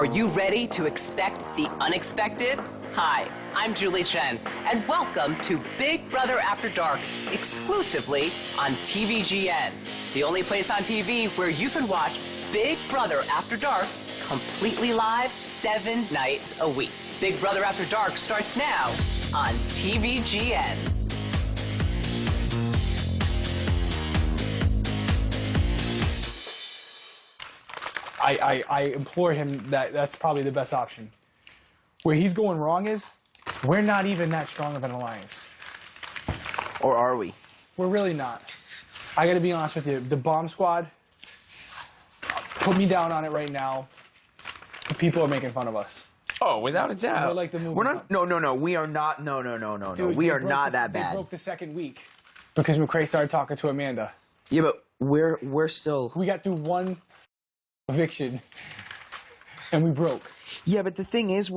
Are you ready to expect the unexpected? Hi, I'm Julie Chen, and welcome to Big Brother After Dark, exclusively on TVGN, the only place on TV where you can watch Big Brother After Dark completely live 7 nights a week. Big Brother After Dark starts now on TVGN. I implore him that's probably the best option. Where he's going wrong is, we're not even that strong of an alliance. Or are we? We're really not. I gotta be honest with you, the bomb squad, put me down on it right now. The people are making fun of us. Oh, without a doubt. We're like the movie. We're not, no, we are not, no. Dude, we are not that bad. They broke the second week because McCrae started talking to Amanda. Yeah, but we're still... We got through one eviction, and we broke. Yeah, but the thing is,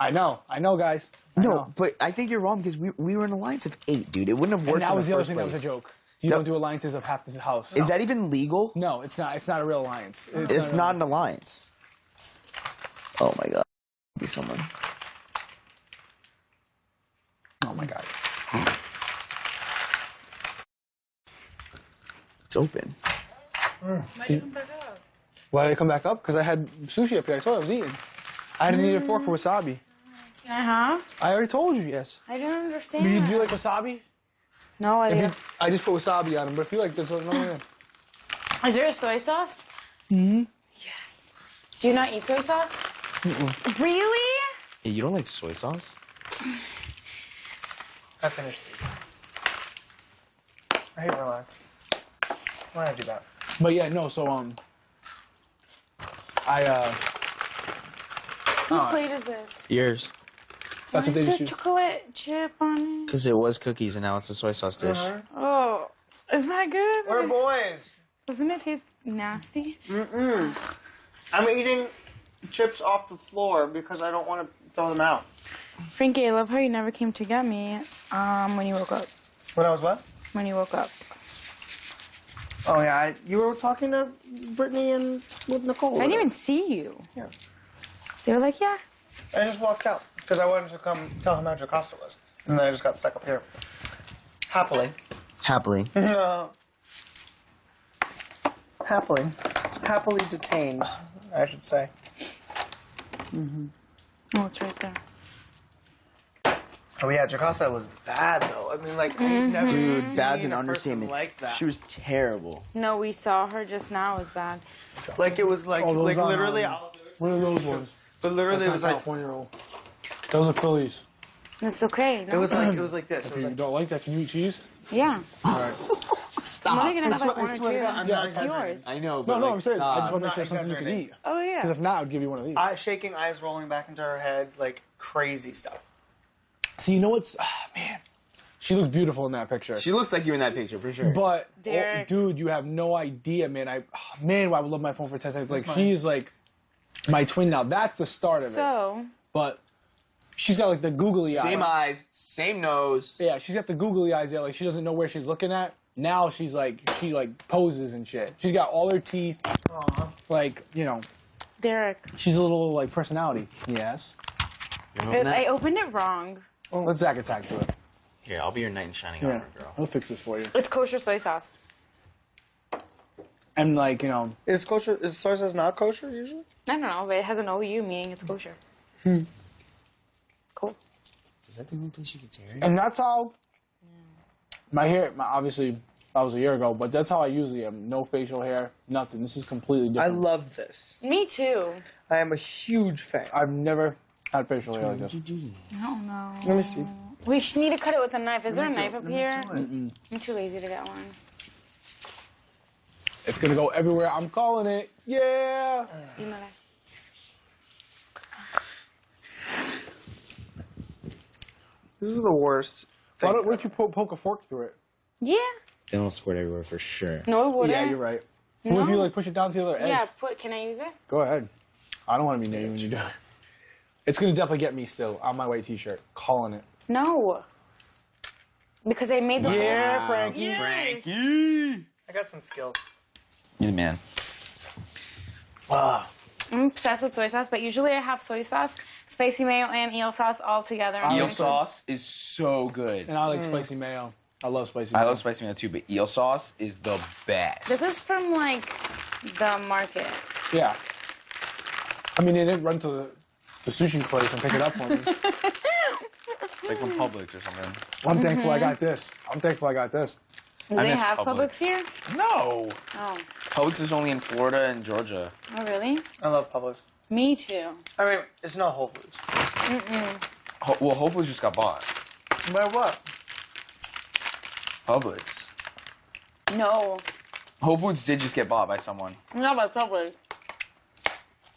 I know, guys. I know. But I think you're wrong because we were an alliance of 8, dude. It wouldn't have worked. And that was the other thing place. that was a joke. You don't do alliances of half the house. Is that even legal? No, it's not. It's not a real alliance. It's not an alliance. Oh my God, be someone. Oh my God. It's open. Why did you come back up? Why did I come back up? Because I had sushi up here. I told you I was eating. I had to need a fork for wasabi. Can I have? I already told you, yes. I don't understand. Do you like wasabi? No idea. I just put wasabi on them, but if you like this, no. Is there a soy sauce? Mm-hmm. Yes. Do you not eat soy sauce? Mm-mm. Really? Yeah, you don't like soy sauce? I finished these. I hate relax. Why did I do that? But yeah, no, so, Whose plate is this? Yours. That's what they just use. Chocolate chip on it? Because it was cookies and now it's a soy sauce dish. Oh, is that good? We're boys. Doesn't it taste nasty? I'm eating chips off the floor because I don't want to throw them out. Frankie, I love how you never came to get me when you woke up. When I was what? When you woke up. Oh, yeah. You were talking to Brittany and with Nicole. I didn't even see you. Yeah. They were like, yeah. I just walked out because I wanted to come tell him how Jocasta was. And then I just got stuck up here. Happily. Happily. Happily. Happily detained, I should say. Oh, it's right there. Oh, yeah, Jocasta was bad, though. I mean, like, I've never Dude, seen bad's an a person understatement. like that. She was terrible. No, we saw her just now. It was bad. Like, it was like, Oh, those are, literally... What are those ones? But literally, it That's was not like... California roll. Those are Phillies. It's okay. No? It was like this. It If was you like... don't like that, can you eat cheese? Yeah. All right. I'm only gonna have like I one or swear to God, I'm two. not It's exaggerating. yours. I know, but No, I'm saying, I just want to make not sure it's something you can eat. exaggerating. Oh, yeah. Because if not, I'd give you one of these. Shaking, eyes rolling back into her head, like crazy stuff. See, you know what's... man. She looks beautiful in that picture. She looks like you in that picture, for sure. But, Derek. dude, you have no idea, man. Man, I would love my phone for 10 seconds. Like, she's like my twin now. That's the start of it. So, But she's got like the googly eyes. Same eyes, same nose. Yeah, she's got the googly eyes there. Like, she doesn't know where she's looking at. Now she poses and shit. She's got all her teeth. Like, you know, Derek. she's a little like personality. Yes. I opened it wrong. Let's Zack Attack do it. Here, I'll be your knight in shining Yeah. armor, girl. I'll fix this for you. It's kosher soy sauce. And like, you know, Is kosher? Is soy sauce not kosher usually? I don't know, but it has an OU meaning it's kosher. Cool. Is that the only place you get tear? and that's how my hair. Obviously, that was a year ago, but that's how I usually am. No facial hair, nothing. This is completely I different. love this. Me too. I am a huge fan. I've never had facial hair like this. I don't know. Let me see. We should need to cut it with a knife. Is there a knife up here? I'm too lazy to get one. It's gonna go everywhere. I'm calling it. Yeah. Dímela. This is the worst. What if you poke a fork through it? Yeah. They don't squirt everywhere for sure. No, it wouldn't. Yeah, you're right. What if you like push it down to the other edge? Yeah, can I use it? Go ahead. I don't want to be near you when you do it. It's gonna definitely get me still on my white t-shirt. Calling it. No. Because I made the Yeah, Frankie. Yes. Frankie! I got some skills. You're the man. I'm obsessed with soy sauce, but usually I have soy sauce, spicy mayo, and eel sauce all together. Eel sauce is so good. And I like spicy mayo. I love spicy mayo. I love spicy mayo too, but eel sauce is the best. This is from, like, the market. Yeah. I mean, they didn't run to the sushi place and pick it up for me. It's like from Publix or something. I'm thankful I got this. I'm thankful I got this. Do I they miss have Publix. Publix here? No. Oh. Publix is only in Florida and Georgia. Oh, really? I love Publix. Me too. I mean, it's not Whole Foods. Well, Whole Foods just got bought. By what? Publix. No. Whole Foods did just get bought by someone. Not by Publix.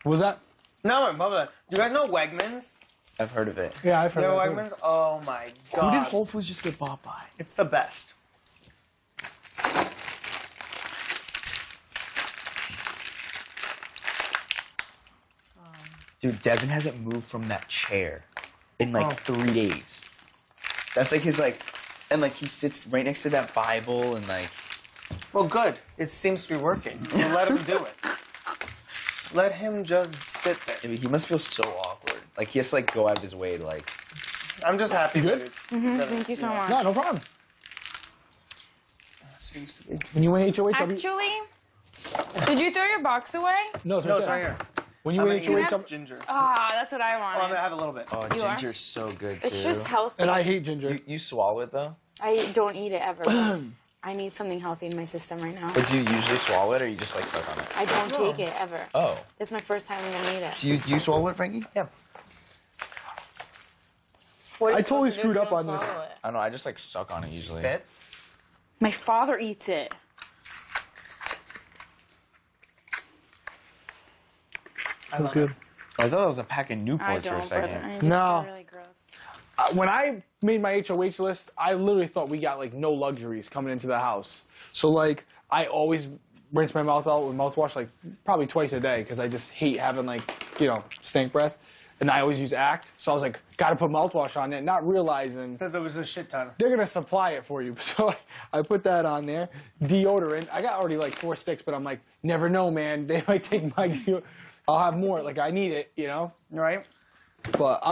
What was that? No, I'm Publix. Do you guys know Wegmans? I've heard of it. Yeah, I've heard You know that too. Wegmans? Oh my god. Who did Whole Foods just get bought by? It's the best. Dude, Devin hasn't moved from that chair in like 3 days. That's like his and like he sits right next to that Bible and like. Well, good. It seems to be working. So let him do it. Let him just sit there. I mean, he must feel so awkward. Like he has to like go out of his way to like. I'm just happy You that good? it's. Thank you so much. No, no problem. Seems to be. When you win HOH, Actually, did you throw your box away? no, it's No, right it's there. right here. When you I'm win gonna HOH, eat I'm- ginger. Ah, that's what I Oh, I'm wanted. gonna have a little bit. Oh, You are? ginger's so good too. It's just healthy. and I hate ginger. You swallow it though? I don't eat it ever. I need something healthy in my system right now. But do you usually swallow it or you just like suck on it? I don't take it ever. Oh. This is my first time I'm gonna eat it. Do you swallow it, Frankie? Yeah. What are I you totally supposed to do screwed if up you on don't this. swallow it? I don't know. I just like suck on it usually. Spit. My father eats it. That's good. I thought it was a pack of I Newports for a don't, brother. second. I just No. feel really gross. When I made my HOH list, I literally thought we got like no luxuries coming into the house. So like, I always rinse my mouth out with mouthwash like probably twice a day because I just hate having like, stank breath. And I always use Act. So I was like, gotta put mouthwash on it, not realizing There was a shit ton. they're gonna supply it for you. So I put that on there. Deodorant. I got already like 4 sticks, but I'm like, never know, man. They might take my deodorant. I'll have more. Like I need it, Right? But I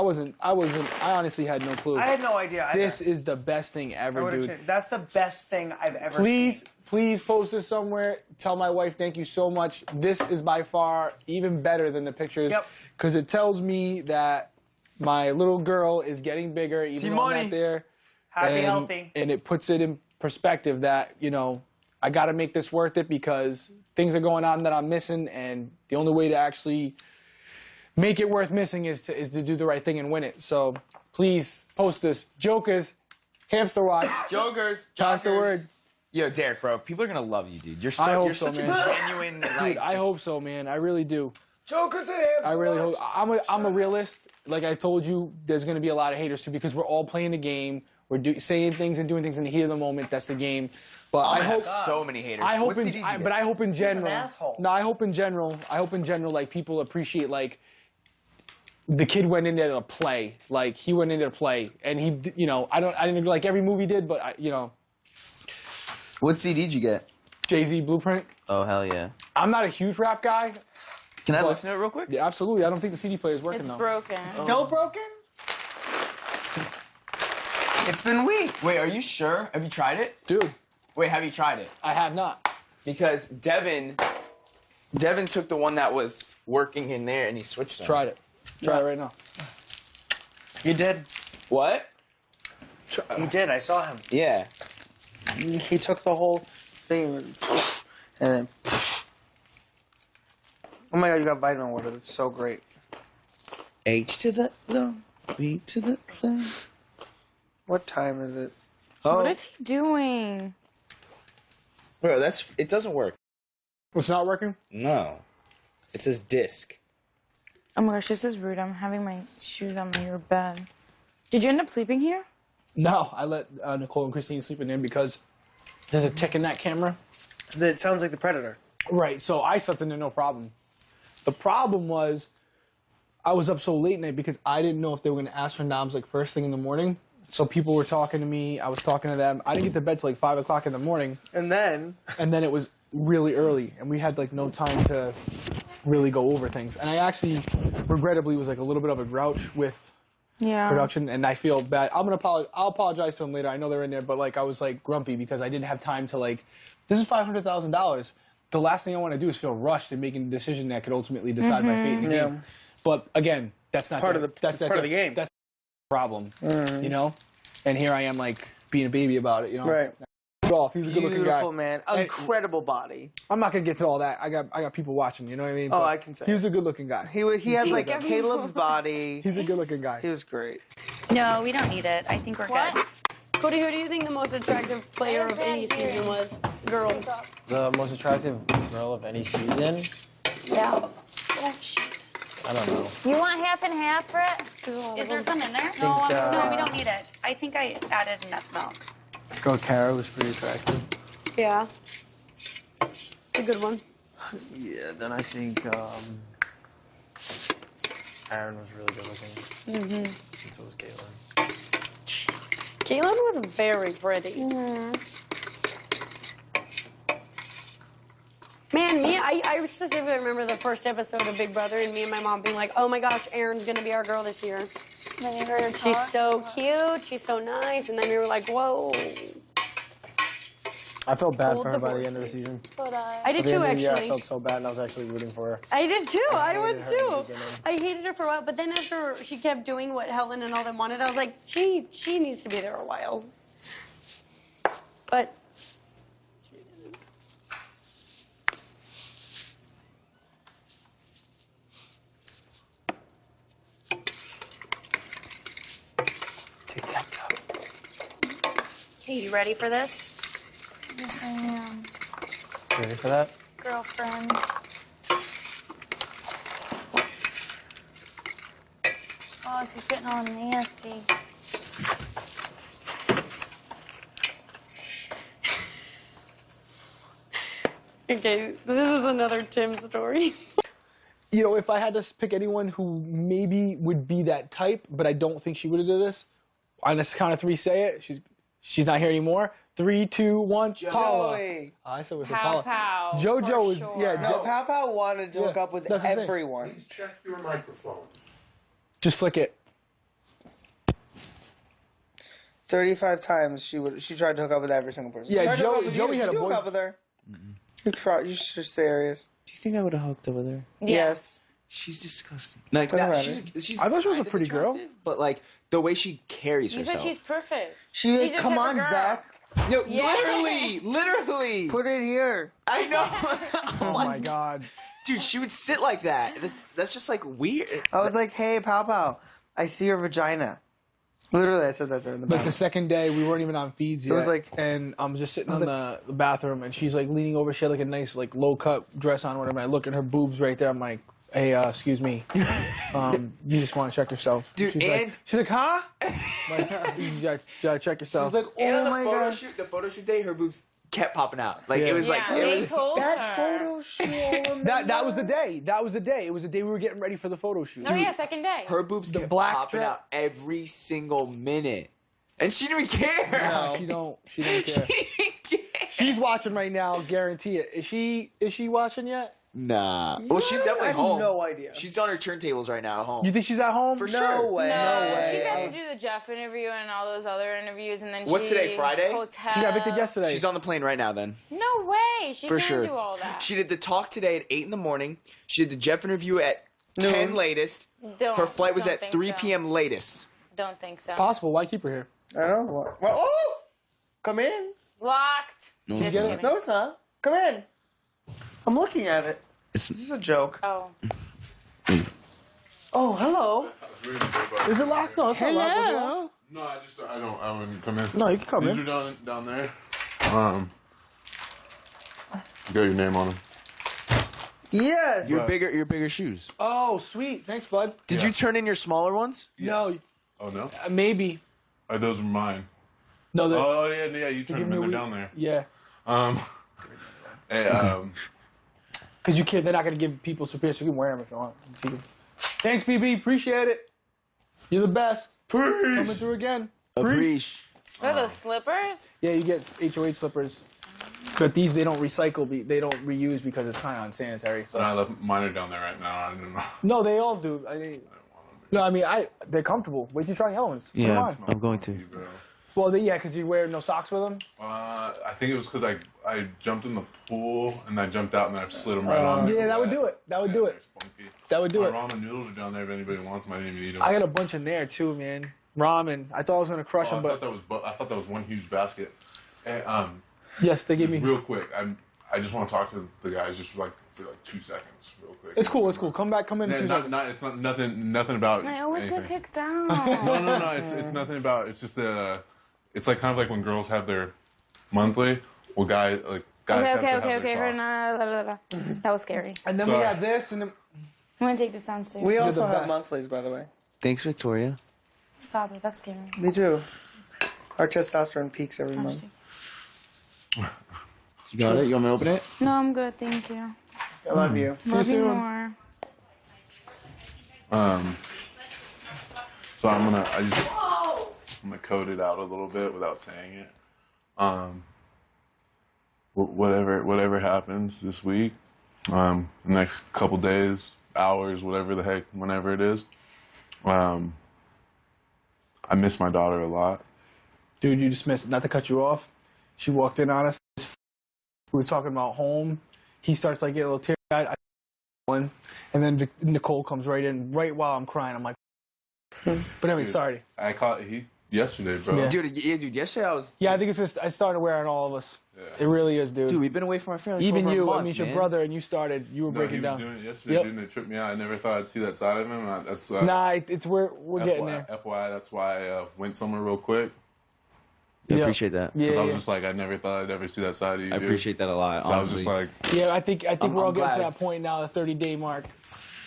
honestly had no clue. I had no idea. This is the best thing I ever, would've dude. changed. That's the best thing I've ever Please, seen. please post this somewhere. Tell my wife thank you so much. This is by far even better than the pictures. Yep. Because it tells me that my little girl is getting bigger, even though I'm T-Money. not there. Happy, healthy. And it puts it in perspective that, I got to make this worth it because things are going on that I'm missing, and the only way to actually make it worth missing is to do the right thing and win it. So please post this. Jokers, hamster watch. Jokers. Pass the word. Yo, Derek, bro, people are gonna love you, dude. You're I hope you're so, such man. a genuine. Dude, I hope so, man. I really do. Jokers and hamster I really hope. watch. I'm a realist. Like I told you, there's going to be a lot of haters too because we're all playing the game. We're saying things and doing things in the heat of the moment. That's the game. But I hope. so many haters. I hope What CD did you get? but I hope in general. asshole. No, I hope in general. like people appreciate like the kid went in there to play. Like he went in there to play, and he, I didn't like every movie did, but What CD did you get? Jay-Z Blueprint. Oh, hell yeah. I'm not a huge rap guy. Can I But- listen to it real quick? Yeah, absolutely. I don't think the CD player is working It's though. broken. Still broken? It's been weeks. Wait, are you sure? Have you tried it? Dude, Wait, have you tried it? I have not. Because Devin took the one that was working in there and he switched them. Tried it. Try it right now. You did. What? He did. I saw him. Yeah. He took the whole thing and then. Oh my god, you got vitamin water. That's so great. H to the zone, B to the zone. What time is it? Oh, What is he doing? bro, it doesn't work. What's not working? No. It says disc. Oh my gosh, this is rude. I'm having my shoes on your bed. Did you end up sleeping here? No, I let Nicole and Christine sleep in there because there's a tick in that camera. It sounds like the Predator. Right, so I slept in there no problem. The problem was I was up so late night because I didn't know if they were going to ask for noms like first thing in the morning. So people were talking to me. I was talking to them. I didn't get to bed till like 5 o'clock in the morning. And then And then it was really early. And we had like no time to really go over things. And I actually, regrettably, was like a little bit of a grouch with production, and I feel bad. I'll apologize to them later. I know they're in there, but like I was like grumpy because I didn't have time to like. This is $500,000. The last thing I want to do is feel rushed in making a decision that could ultimately decide my fate in the game. But again, that's not part of the game. That's the problem, you know. And here I am like being a baby about it, you know. Right. Golf. He was a good-looking guy. Beautiful man. Incredible body. I'm not gonna get to all that. I got people watching. You know what I mean? Oh, but I can say. He was a good-looking guy. He had like Caleb's body. He's a good-looking guy. He was great. No, we don't need it. I think we're good. Cody, who do you think the most attractive player of any season was? Girl. The most attractive girl of any season? Yeah. I don't know. You want half and half, Brett? Is there some in there? No, no, we don't need it. I think I added enough milk. Girl Kara was pretty attractive. Yeah. It's a good one. Yeah, then I think Aaron was really good looking. And so was Caitlin. Caitlin was very pretty. Man, I specifically remember the first episode of Big Brother and me and my mom being like, oh my gosh, Erin's going to be our girl this year. She's so cute. She's so nice. And then we were like, whoa. I felt bad for her by the end of the season. I did too, actually. I felt so bad, and I was actually rooting for her. I did too. I was too. I hated her for a while, but then after she kept doing what Helen and all them wanted, I was like, she needs to be there a while. But Tic-tac-toe. Hey, you ready for this? Yes, I am. You ready for that? Girlfriend. Oh, this is getting all nasty. okay, this is another Tim story. You know, if I had to pick anyone who maybe would be that type, but I don't think she would have did this, on this count of three, say it. She's not here anymore. 3, 2, 1. Paula. I said it was Paula. Pow. JoJo was sure. No, Pow Pow wanted to hook up with that's the thing. everyone. Please check your microphone. Just flick it. 35 times she tried to hook up with every single person. Yeah, She tried to hook up Joey with had you. a Did you boy. hook up with her? You should serious. Do you think I would have hooked up with her? Yeah. Yes. She's disgusting. Like Doesn't that, matter. she's I thought she was a kind of pretty girl. attractive, but like the way she carries You herself. said she's perfect. She like, She's a come type of on, girl. Zach. No, literally. Put it here. I know. Oh my God. Dude, she would sit like that. That's just like weird. I was like, hey, Pow Pow, I see your vagina. Literally, I said that to her in the Like the bathroom. second day, we weren't even on feeds yet. was like- and I'm just sitting in the bathroom, and she's like leaning over. She had like a nice like low cut dress on, whatever. And I look at her boobs right there. I'm like, hey, excuse me, you just want to check yourself, Dude, she's like, huh? Like, you gotta check yourself. She's like, And oh on my the photo god. shoot, the photo shoot day, her boobs kept popping out. Like Yeah. it was like They it was, told That her. photo shoot. I remember. that was the day. That was the day. It was the day we were getting ready for the photo shoot. Oh, yeah, second day. her boobs kept black popping dress. out every single minute, and she didn't even care. No, she don't care. She didn't care. She's watching right now, guarantee it. Is she watching yet? Nah. Well, she's definitely I have home. no idea. She's on her turntables right now at home. You think she's at home? For No sure. way. No, she has to do the Jeff interview and all those other interviews, and then What's today, Friday? Hotel. She got evicted yesterday. She's on the plane right now. Then No way. She for can't sure. do all that. She did the talk today at 8 in the morning. She did the Jeff interview at 10 latest. Don't. Her flight was don't at think 3 so. p.m. latest. Don't think so. Possible. Why keep her here? I don't know. Well, oh! Come in. Locked. No, Just get it? kidding. No, it's not. Come in. I'm looking at it. It's, This is a joke. Oh. Oh, hello. Is it locked? No, it's not locked. No, I wouldn't come in. No, you can come These in. are down there. You got your name on them. Yes. your bigger shoes. Oh, sweet. Thanks, bud. Did you turn in your smaller ones? No, Oh, no? maybe. Those are mine. No, they're, Oh, yeah, you turned give them me in. a They're week. down there. Yeah. Hey, Because you can't, they're not going to give people superior, so you can wear them if you want. Thanks, BB. Appreciate it. You're the best. Coming through again. Appreciate. What are those slippers? Yeah, you get HOH slippers. But these they don't recycle, they don't reuse because it's kind of unsanitary. So. And I left mine are down there right now. I don't know. No, they all do. They're comfortable. Wait till you try yellow ones. Put them Yeah, on. I'm going to. Well, because you wear no socks with them. I think it was because I jumped in the pool and I jumped out and I slid them right on. Yeah, that would do it. That would do it. That would do My it. ramen noodles are down there if anybody wants them. I didn't even eat them. I got a bunch in there too, man. Ramen. I thought I was gonna crush them, I but thought that was one huge basket. And, yes, they gave me. real quick. I just want to talk to the guys just for 2 seconds, real quick. It's cool. It's cool. Come in. Yeah, 2 seconds. it's not nothing about. I always anything. get kicked out. No. It's nothing about. It's just it's like kind of like when girls have their monthly. Well, guys have to have their talk. That was scary. And then Sorry. we have this, and then I'm gonna take this downstairs. We also the have best. monthlies, by the way. Thanks, Victoria. Stop it. That's scary. Me too. Our testosterone peaks every I'll month. just- You got it? You want me to open it? No, I'm good. Thank you. I love you. Love you soon. more. So I'm gonna code it out a little bit without saying it. Whatever happens this week, the next couple days, hours, whatever the heck, whenever it is, I miss my daughter a lot. dude, you just missed. Not to cut you off. She walked in on us. We were talking about home. He starts getting a little teary-eyed. And then Nicole comes right in, right while I'm crying. I'm like, but anyway, Dude, sorry. I caught yesterday, bro. Yeah. Dude, yesterday I was... Yeah, I think it's just, I started wearing all of us. Yeah. It really is, dude. Dude, we've been away from our family for Even over a you, month, I mean, your man. brother, and you were No, breaking he was down. doing it yesterday, Yep. didn't it? Trip me out. I never thought I'd see that side of him. That's Nah, we're getting there. FYI, that's why I went somewhere real quick. I Yeah. appreciate that. Yeah, Because I was yeah. just like, I never thought I'd ever see that side of you. I dude. appreciate that a lot, So honestly. I was just like, Yeah, I think I'm we're all getting to glad. that point now, the 30-day mark.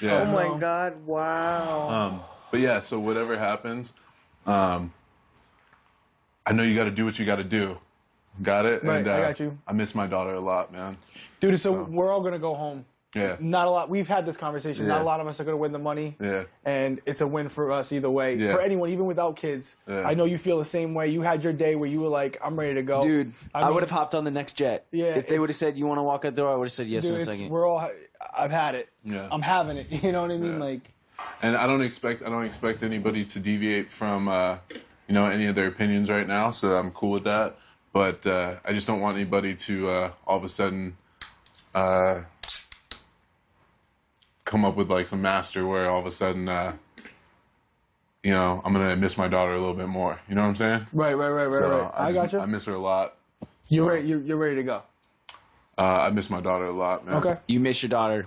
yeah. Oh my God! Wow. But yeah, so whatever happens, I know you got to do what you got to do. Got it? Right, and, I got you. I miss my daughter a lot, man. Dude, so we're all going to go home. Yeah. Not a lot. We've had this conversation. Not Yeah. a lot of us are going to win the money. Yeah. And it's a win for us either way. Yeah. For anyone, even without kids. Yeah. I know you feel the same way. You had your day where you were like, I'm ready to go. Dude, I mean, would have hopped on the next jet. Yeah, If they it's- would have said, you want to walk out the door, I would have said yes Dude, in a second. I've had it. Yeah. I'm having it. You know what I mean? Yeah. Like, And I don't expect anybody to deviate from any of their opinions right now, so I'm cool with that. But I just don't want anybody to all of a sudden come up with some master where all of a sudden I'm gonna miss my daughter a little bit more. You know what I'm saying? right. So I got you. I miss her a lot. You're ready. You're ready to go. I miss my daughter a lot, man. Okay. You miss your daughter.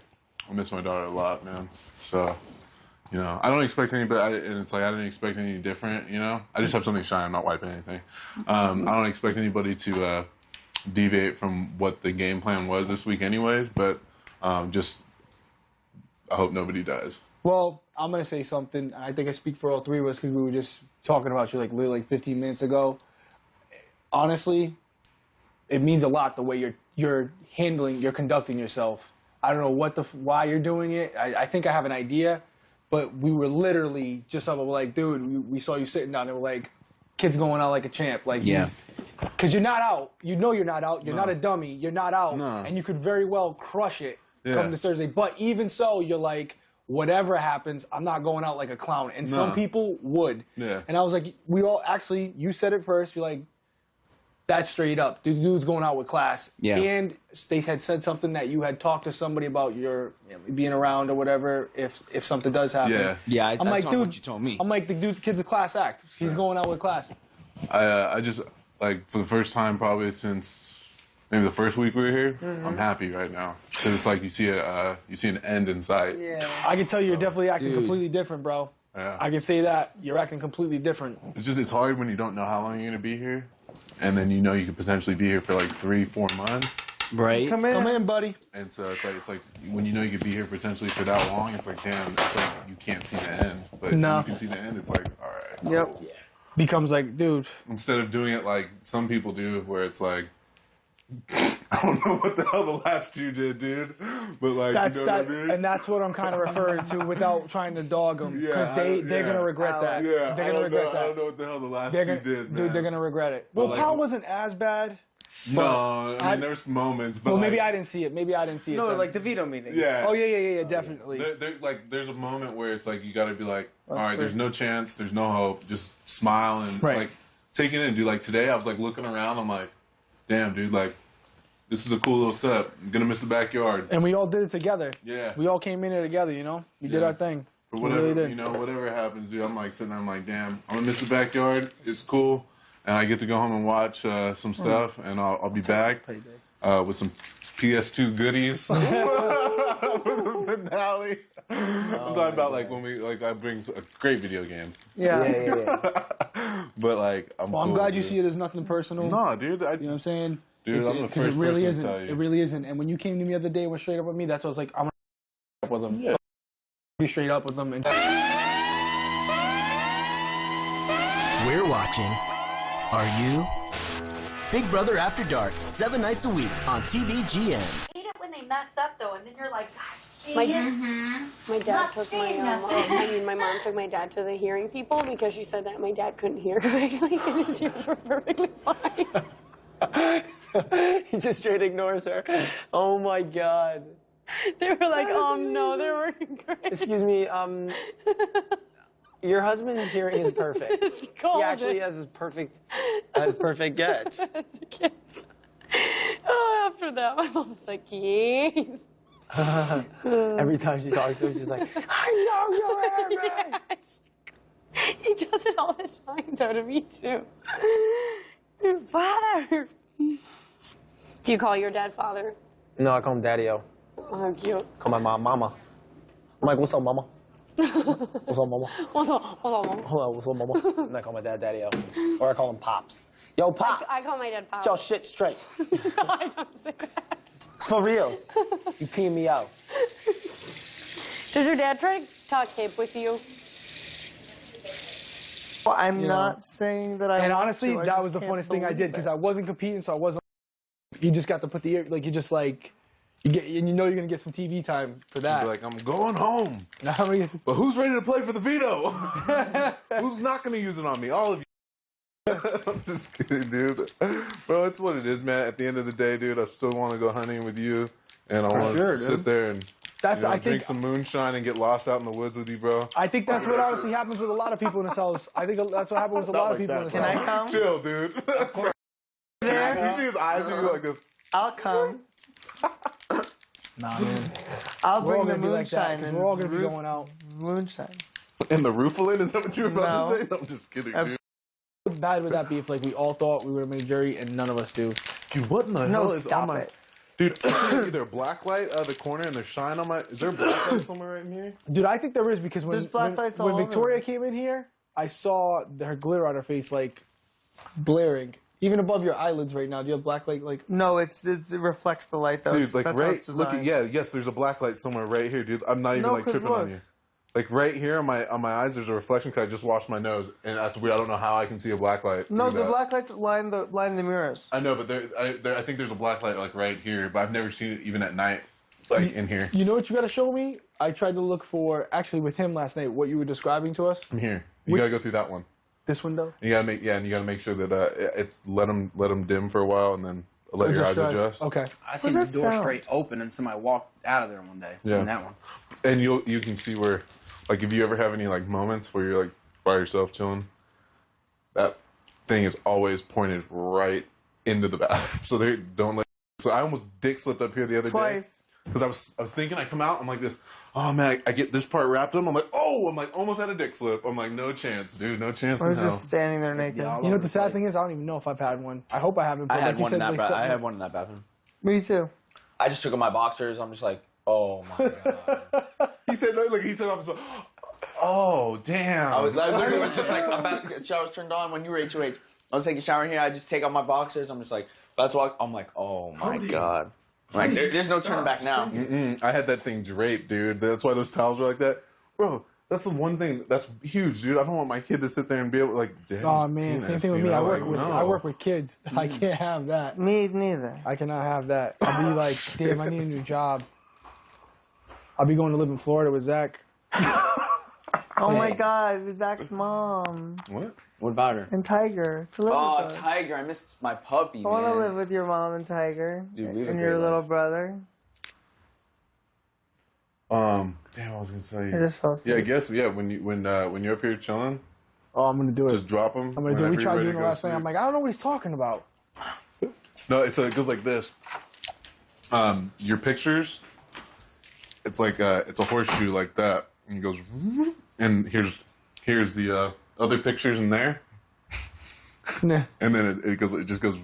I miss my daughter a lot, man. So, I don't expect anybody, and it's like I didn't expect any different, I just have something shiny. I'm not wiping anything. I don't expect anybody to deviate from what the game plan was this week anyways, but just I hope nobody does. Well, I'm going to say something. I think I speak for all three of us because we were just talking about you literally 15 minutes ago. Honestly, it means a lot the way you're conducting yourself. I don't know why you're doing it. I think I have an idea, but we were literally just like, dude, we saw you sitting down there, we're like, kid's going out like a champ. Yeah. Because you're not out. You know you're not out. You're not a dummy. You're not out. No. And you could very well crush it Yeah. come this Thursday. But even so, you're like, whatever happens, I'm not going out like a clown. And some No. people would. Yeah. And I was like, you said it first. You're like, that's straight up. Dude's going out with class. Yeah. And they had said something that you had talked to somebody about your being around or whatever if something does happen. Yeah. Yeah, I'm that's like, not dude, what you told me. I'm like, the kid's a class act. He's going out with class. I just for the first time probably since maybe the first week we were here, I'm happy right now because it's like you see an end in sight. Yeah. I can tell you're definitely acting Dude. completely different, bro. Yeah. I can say that. You're acting completely different. It's hard when you don't know how long you're gonna be here, and then you could potentially be here for 3-4 months. Right? Come in. Come in, buddy. And so it's like when you could be here potentially for that long, it's like damn, it's like you can't see the end. But No. when you can see the end, it's like all right. Yep. Becomes like, dude. Instead of doing it like some people do, where it's like I don't know what the hell the last two did, dude. But That's you know that, what I mean? and that's what I'm kind of referring to without trying to dog them because Yeah, they're yeah. gonna regret that. Yeah, they're gonna regret I that. don't know what the hell the last They're two gonna, did, dude, man. they're gonna regret it. But Well, like- Paul wasn't as bad. No, I mean, there's moments, but well, maybe I didn't see it. Maybe I didn't see it. No, then. like the veto meeting. Yeah. Oh yeah, definitely. There's a moment where it's like you got to be like, all right, there's no chance, there's no hope. Just smile and like take it in, dude. Like today, I was like looking around. I'm like, damn, dude, like this is a cool little setup. I'm gonna miss the backyard. And we all did it together. Yeah. We all came in there together. You know, we did our thing. But We whatever, really did. you know, whatever happens, dude, I'm like sitting there, I'm like, damn, I'm gonna miss the backyard. It's cool, and I get to go home and watch some stuff, and I'll be back with some PS2 goodies for the finale. I'm talking about like when I bring a great video game. Yeah. But like, I'm glad you see it as nothing personal. No, dude, You know what I'm saying? Dude, I'm the because first it really person to isn't. tell you. It really isn't. And when you came to me the other day and went straight up with me, that's what I was like, I'm gonna up with them. Yeah. So, be straight up with them. And We're watching. Are you? Big Brother After Dark, 7 nights a week on TVGN. I hate it when they mess up though, and then you're like, God, My dang dad took my mom took my dad to the hearing people because she said that my dad couldn't hear correctly and his ears were perfectly fine. He just straight ignores her. Oh my God. They were like, no, they're working great. Excuse me, your husband's hearing is perfect. He actually has as perfect gets. As the kids. Oh, after that, my mom's like, Keith. Every time she talks to him, she's like, I know you're Aaron. Yes. He does it all the time, though, to me, too. Your father. Do you call your dad father? No, I call him Daddy-O. Oh, cute. Call my mom Mama. I'm like, what's up, Mama? What's up, Mama? What's up, Mom? Hold on, what's up, Mama? And I call my dad Daddy-O. Or I call him Pops. Yo, Pops! I call my dad Pops. Get your shit straight. No, I don't say that. It's for reals. You peeing me out. Does your dad try to talk hip with you? Well, I'm You not know. saying that I And want honestly, to, I that just was the can't funnest thing I believe did because it. I wasn't competing, so I wasn't. You just got to put the ear, like you just like, you get, and you know you're gonna get some TV time for that. Be like, I'm going home. Now, how many? But who's ready to play for the veto? Who's not going to use it on me? All of you. I'm just kidding, dude. Bro, it's what it is, man. At the end of the day, dude, I still want to go hunting with you, and I want to sit there and drink some moonshine and get lost out in the woods with you, bro. I think that's what honestly happens with a lot of people in the cells. I think that's what happens with a lot of people in the Can cells. I come? Chill, dude. You see his eyes when you're like this. I'll come. Nah, man. I'll We're all bring the gonna be like that moonshine. because and we're all gonna be roof- going out. Moonshine. And the roofalin, is that what you were about No. to say? I'm just kidding, dude. How bad would that be if like we all thought we would have made jury and none of us do? Dude, what in the No, hell is stop on my... it. Dude, I see either a black light out of the corner and there's shine on my... Is there a black light somewhere right in here? Dude, I think there is because when There's black lights all when over. Victoria came in here, I saw her glitter on her face like blaring. Even above your eyelids right now. Do you have black light like? No, it reflects the light though. Dude, like That's how right... it's Look at... designed. Yeah, yes, there's a black light somewhere right here, dude. I'm not even No, like 'cause tripping look. on you. Like right here on my eyes, there's a reflection because I just washed my nose, and that's weird. I don't know how I can see a black light. No, through the that. black lights line the mirrors. I know, but I think there's a black light like right here, but I've never seen it even at night, like in here. You know what you got to show me? I tried to look for actually with him last night what you were describing to us. I'm here. You gotta go through that one. This window. You gotta make sure that it's let them dim for a while, and then let your eyes adjust. Okay. I seen the that door sound? straight open, and somebody walked out of there one day. Yeah. In that one. And you can see where, like, if you ever have any like moments where you're like by yourself chilling, that thing is always pointed right into the bathroom, so they don't let. So I almost dick slipped up here the other Twice. day because I was thinking I come out, I'm like this. Oh man, I get this part wrapped up. I'm like, almost had a dick slip. I'm like, no chance, dude, no chance I in was hell. just standing there naked. Yeah, You know what the sad thing is? I don't even know if I've had one. I hope I haven't. I but had like you one said, in that. like, I something- had one in that bathroom. Me too. I just took off my boxers. I'm just like, oh my god. He said, no, like he took off his. Oh damn! I was literally was just like, I'm about to get showers turned on when you were HOH. I was taking a shower in here. I just take off my boxers. I'm just like, let's walk. I'm like, oh my god. Like there's no turning back now. I had that thing draped, dude. That's why those towels are like that, bro. That's the one thing that's huge, dude. I don't want my kid to sit there and be able like. Oh man, same thing with me. I work with kids. I can't have that. Me neither. I cannot have that. I'll be like, damn, I need a new job. I'll be going to live in Florida with Zach. Oh my God, Zach's mom. What? What about her? And Tiger. To live Oh, with us. Tiger! I missed my puppy. I want to man. live with your mom and Tiger. Dude, we have a and great your little life. brother. Damn, I was gonna say. I just fell asleep. Yeah, I guess. Yeah, when you're up here chilling, Oh, I'm gonna do it. just drop them. I'm gonna do it. We tried doing it last night. I'm like, I don't know what he's talking about. No, it goes like this. Your pictures, it's like it's a horseshoe like that, and it goes, and here's the other pictures in there, Nah. and then it just goes,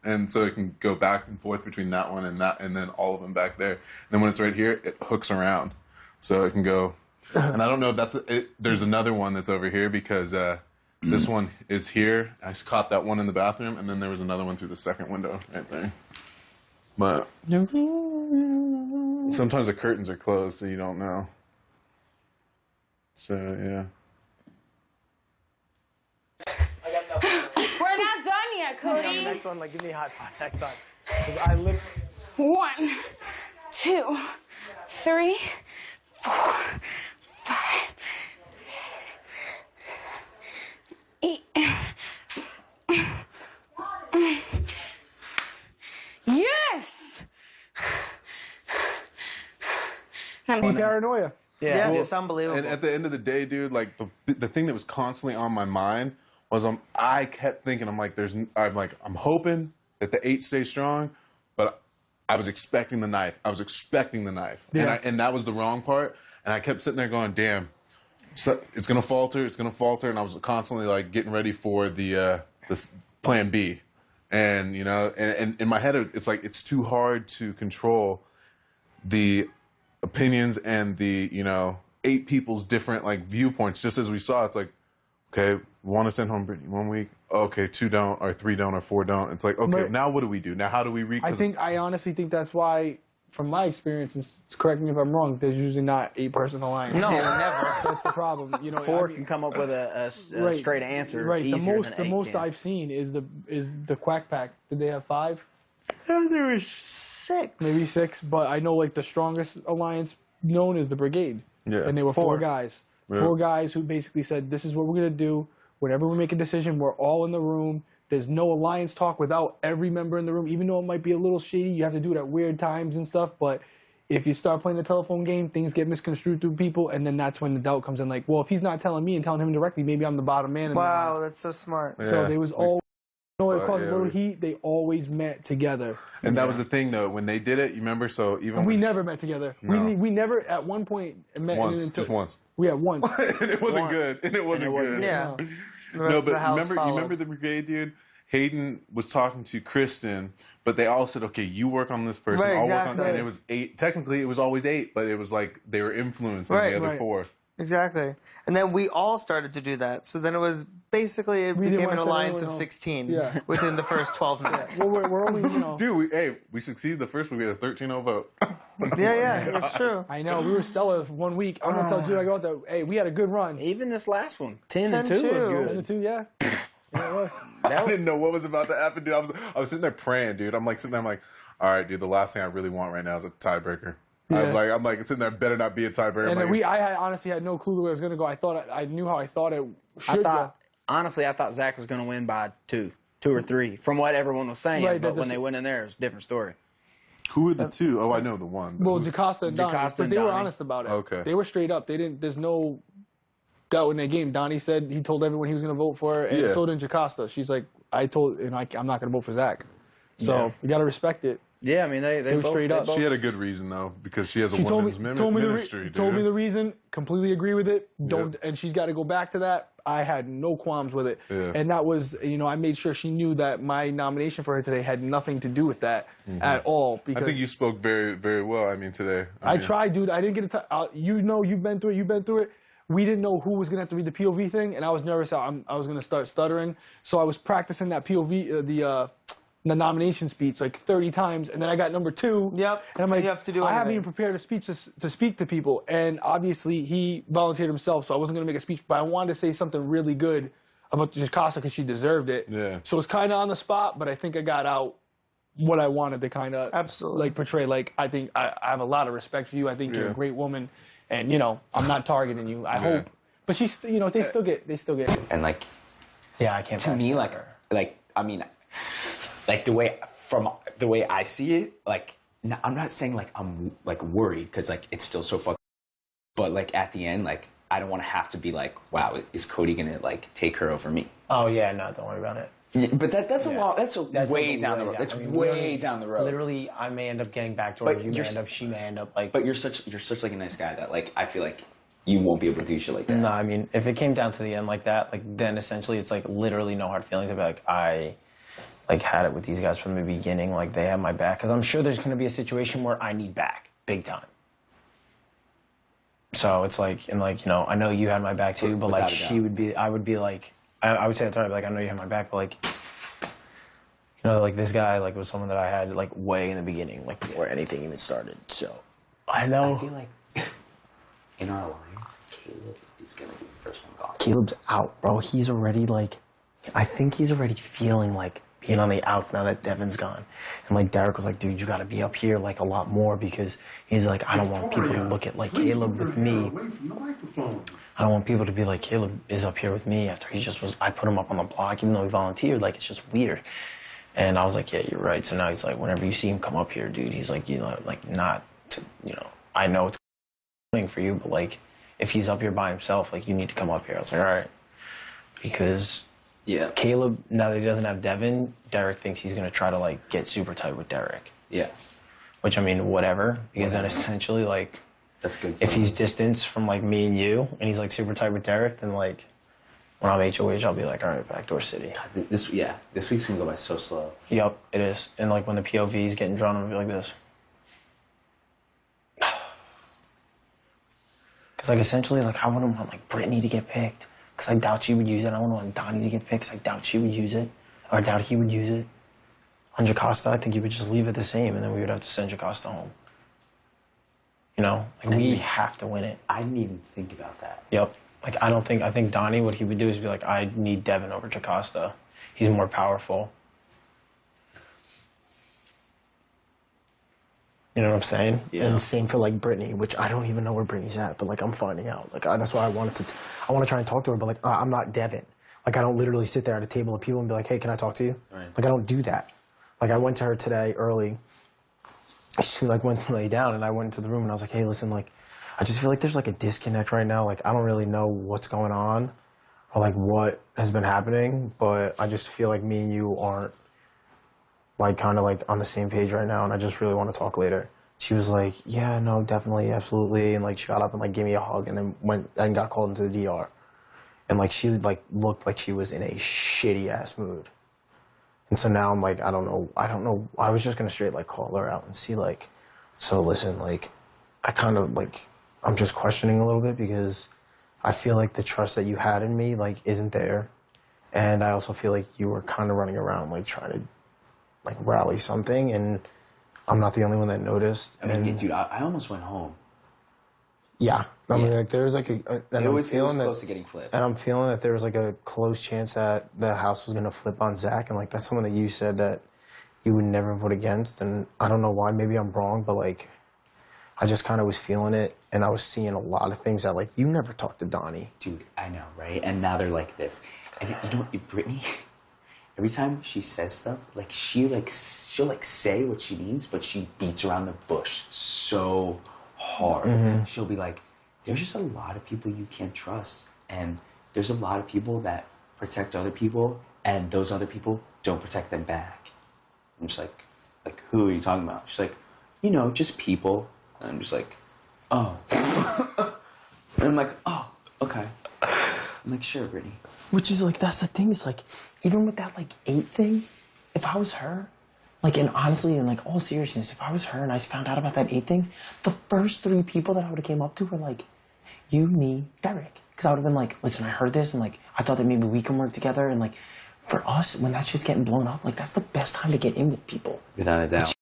and so it can go back and forth between that one and that, and then all of them back there. And then when it's right here, it hooks around, so it can go. And I don't know if that's it. There's another one that's over here because this one is here. I caught that one in the bathroom, and then there was another one through the second window right there. But sometimes the curtains are closed, so you don't know. So yeah. We're not done yet, Cody. Next one, like, give me a high five next time. 'Cause I literally. 1, 2, 3, 4, 5, 8. Yes! Paranoia. Yeah, Well, it's unbelievable. And at the end of the day, dude, like the thing that was constantly on my mind was I kept thinking I'm hoping that the 8 stays strong, but I was expecting the knife. Yeah. And that was the wrong part. And I kept sitting there going, damn, so it's gonna falter, and I was constantly like getting ready for the this plan B. And you know, and in my head it's like it's too hard to control the opinions and the 8 people's different like viewpoints. Just as we saw, it's like, okay, want to send home Brittany 1 week, okay, 2 don't, or 3 don't, or 4 don't. It's like, okay, now what do we do? Now how do we read? I honestly think that's why, from my experiences, correct me if I'm wrong, there's usually not 8 person alliance. No, never. That's the problem. 4 can come up with a straight answer. Right. Easier The than 8 most can. I've seen is the Quack Pack. Did they have 5? There was 6. Maybe 6, but I know like the strongest alliance known is the Brigade. Yeah. And they were 4 guys. Yeah. 4 guys who basically said, this is what we're going to do. Whenever we make a decision, we're all in the room. There's no alliance talk without every member in the room. Even though it might be a little shady, you have to do it at weird times and stuff. But if you start playing the telephone game, things get misconstrued through people. And then that's when the doubt comes in. Like, well, if he's not telling me and telling him directly, maybe I'm the bottom man. In the Wow, alliance. that's so smart. So they was all... it caused a little yeah. heat. They always met together. And that was the thing, though, when they did it. You remember? So even And we when- never met together. No. We never at one point met once, until- just once. We had once. And it wasn't good. And it wasn't good. Yeah. The rest No, of the but house you followed. remember the Brigade, dude? Hayden was talking to Kristen, but they all said, okay, you work on this person, Right, I'll work on exactly. that. And it was 8. Technically, it was always 8, but it was like they were influencing Right, the other right. 4. Exactly. And then we all started to do that. So then it was basically, it We didn't became want an to send alliance anyone of home. 16 Yeah. within the first 12 minutes. Well, we're only, Dude, we succeeded the first one. We had a 13-0 vote. Yeah, it's true. I know. We were stellar 1 week. I'm going to tell Jude, I go out there, hey, we had a good run. Even this last one, 10-2 was 10-2. good. 10 to 2, yeah. Yeah, it was. I didn't know what was about to happen, dude. I was sitting there praying, dude. I'm like sitting there, I'm like, all right, dude, the last thing I really want right now is a tiebreaker. Yeah. I'm like sitting there, better not be a tiebreaker. And I'm then like, I honestly had no clue the way it was going to go. I knew how I thought it should Honestly, I thought Zach was going to win by 2 or 3, from what everyone was saying. Right, but when they went in there, it was a different story. who were the 2? Oh, I know the one. go. Well, Jocasta and Donnie. Jocasta But and they were Donnie. honest about it. Okay. They were straight up. There's no doubt in their game. Donnie said he told everyone he was going to vote for her, and Yeah. so did Jocasta. She's like, I'm not going to vote for Zach. So Yeah. you got to respect it. Yeah, I mean, they were both, straight they up. both- She had a good reason though, because she has a She told me, women's told me, ministry. told me dude. the reason. Completely agree with it. Don't, and she's got to go back to that. I had no qualms with it, Yeah. and that was, I made sure she knew that my nomination for her today had nothing to do with that at all. Because I think you spoke very, very well. I mean, today. I mean, tried, dude. I didn't get a you've been through it. We didn't know who was gonna have to read the POV thing, and I was nervous. I was gonna start stuttering, so I was practicing that POV, the nomination speech like 30 times, and then I got number 2. Yep. And I'm like, You have to do I haven't anything. even prepared a speech to speak to people, and obviously he volunteered himself, so I wasn't gonna make a speech, but I wanted to say something really good about Jocasta because she deserved it. Yeah. So it was kind of on the spot, but I think I got out what I wanted to kind of Absolutely. portray. Like, I think I have a lot of respect for you. I think you're Yeah. a great woman, and I'm not targeting you. I hope But she's, you know, they still get. And like, Yeah, I can't. to me, like I mean, like the way I see it, like I'm not saying like I'm like worried because like it's still so fucking. But like at the end, like I don't want to have to be like, wow, is Cody gonna like take her over me? Oh yeah, no, don't worry about it. Yeah, but that's a lot. That's way like down the road. That's way down the road. Literally, I may end up getting back to her. But You may end up. She may end up like. But you're such like a nice guy that like I feel like you won't be able to do shit like that. No, I mean, if it came down to the end like that, like then essentially it's like literally no hard feelings. I'd be like, I like had it with these guys from the beginning. Like they have my back because I'm sure there's going to be a situation where I need back big time. So it's like, and like, you know, I know you had my back too, but like she would be, I would be like, I would say that to her, like, I know you had my back, but like, you know, like this guy like was someone that I had like way in the beginning, like before anything even started. So I know. I feel like in our alliance, Caleb is gonna be the first one gone. Caleb's out, bro. He's already like, I think he's already feeling like being on the outs now that Devin's gone. And like Derek was like, dude, you gotta be up here like a lot more because he's like, I don't want people to look at like Caleb with me. I don't want people to be like, Caleb is up here with me after he just was, I put him up on the block even though he volunteered. Like, it's just weird. And I was like, yeah, you're right. So now he's like, whenever you see him come up here, dude, he's like, you know, like not to, you know, I know it's a thing for you, but like, if he's up here by himself, like, you need to come up here. I was like, all right. Because Caleb, now that he doesn't have Devin, Derek thinks he's going to try to, like, get super tight with Derek. Yeah. Which, I mean, whatever. Because then essentially, like, that's good. If he's distanced from, like, me and you, and he's, like, super tight with Derek, then, like, when I'm HOH, I'll be like, all right, backdoor city. God, this week's going to go by so slow. Yep, it is. And, like, when the POV is getting drawn, I'll be like this. Because, like, essentially, like, I wouldn't want, like, Brittany to get picked. Because I doubt she would use it. I wouldn't want Donnie to get picked. 'Cause I doubt she would use it. Or I doubt he would use it. On Jocasta, I think he would just leave it the same, and then we would have to send Jocasta home. You know? Like, we have to win it. I didn't even think about that. Yep. Like, I think Donnie, what he would do is be like, I need Devin over Jocasta. He's more powerful. You know what I'm saying? Yeah. And the same for, like, Brittany, which I don't even know where Brittany's at, but, like, I'm finding out. Like, that's why I want to try and talk to her, but, like, I'm not Devin. Like, I don't literally sit there at a table of people and be like, hey, can I talk to you? Right. Like, I don't do that. Like, I went to her today early. She, like, went to lay down, and I went into the room, and I was like, hey, listen, like, I just feel like there's, like, a disconnect right now. Like, I don't really know what's going on or, like, what has been happening, but I just feel like me and you aren't, like, kind of, like, on the same page right now, and I just really want to talk later. She was like, yeah, no, definitely, absolutely, and, like, she got up and, like, gave me a hug and then went and got called into the DR. And, like, she, like, looked like she was in a shitty-ass mood. And so now I'm like, I don't know. I was just going to straight, like, call her out and see, like, so listen, like, I kind of, like, I'm just questioning a little bit because I feel like the trust that you had in me, like, isn't there. And I also feel like you were kind of running around, like, trying to, like, rally something. And I'm not the only one that noticed. I mean, dude, I almost went home. Yeah. I mean, like, there's, like, it was close to getting flipped. And I'm feeling that there was, like, a close chance that the house was going to flip on Zach. And, like, that's someone that you said that you would never vote against. And I don't know why. Maybe I'm wrong, but, like, I just kind of was feeling it, and I was seeing a lot of things that, like, you never talked to Donnie. Dude, I know, right? And now they're like this. And you know, Brittany, every time she says stuff, like, she'll, like, say what she means, but she beats around the bush so hard. Mm-hmm. She'll be like, there's just a lot of people you can't trust, and there's a lot of people that protect other people, and those other people don't protect them back. I'm just like, who are you talking about? She's like, you know, just people. And I'm just like, oh. And I'm like, oh, okay. I'm like, sure, Brittany. Which is, like, that's the thing, is, like, even with that, like, 8 thing, if I was her, like, and honestly, in, like, all seriousness, if I was her and I found out about that 8 thing, the first 3 people that I would have came up to were, like, you, me, Derek. Because I would have been like, listen, I heard this, and, like, I thought that maybe we can work together, and, like, for us, when that shit's getting blown up, like, that's the best time to get in with people. Without a doubt.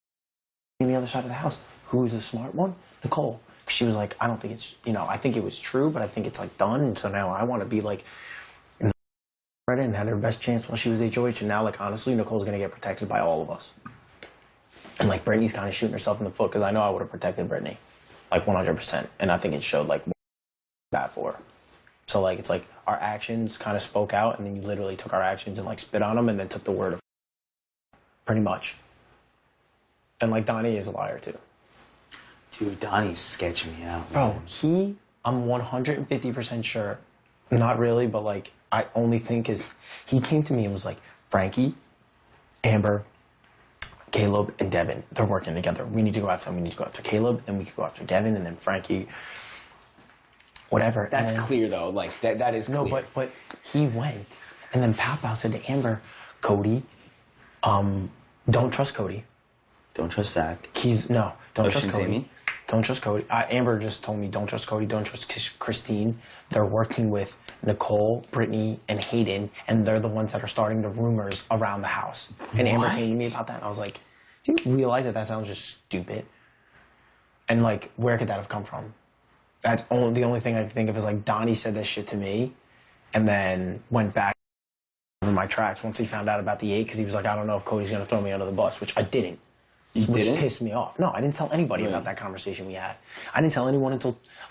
On the other side of the house. Who's the smart one? Nicole. Because she was like, I don't think it's, you know, I think it was true, but I think it's, like, done, and so now I want to be, like, right in, had her best chance while she was HOH, and now, like, honestly, Nicole's going to get protected by all of us. And, like, Brittany's kind of shooting herself in the foot, because I know I would have protected Brittany, like, 100%, and I think it showed, like, bad for her. So like it's like our actions kind of spoke out, and then you literally took our actions and like spit on them, and then took the word of pretty much. And like Donnie is a liar too. Dude, Donnie's sketching me out. Bro, I'm 150% sure, not really, but like I only think he came to me and was like, Frankie, Amber, Caleb, and Devin, they're working together. We need to go after them. We need to go after Caleb, then we could go after Devin, and then Frankie, whatever. That's clear though. Like that is clear. No, but he went, and then Pow Pow said to Amber, Cody, don't trust Cody. Don't trust Zach. Don't trust Cody. Amy? Don't trust Cody. Amber just told me, don't trust Cody, don't trust Christine. They're working with Nicole, Brittany, and Hayden, and they're the ones that are starting the rumors around the house. And Amber came to me about that, and I was like, do you realize that sounds just stupid? And like, where could that have come from? The only thing I can think of is like, Donnie said this shit to me, and then went back over my tracks once he found out about the 8, because he was like, I don't know if Cody's going to throw me under the bus, which I didn't. Which pissed me off. No, I didn't tell anybody about that conversation we had. I didn't tell anyone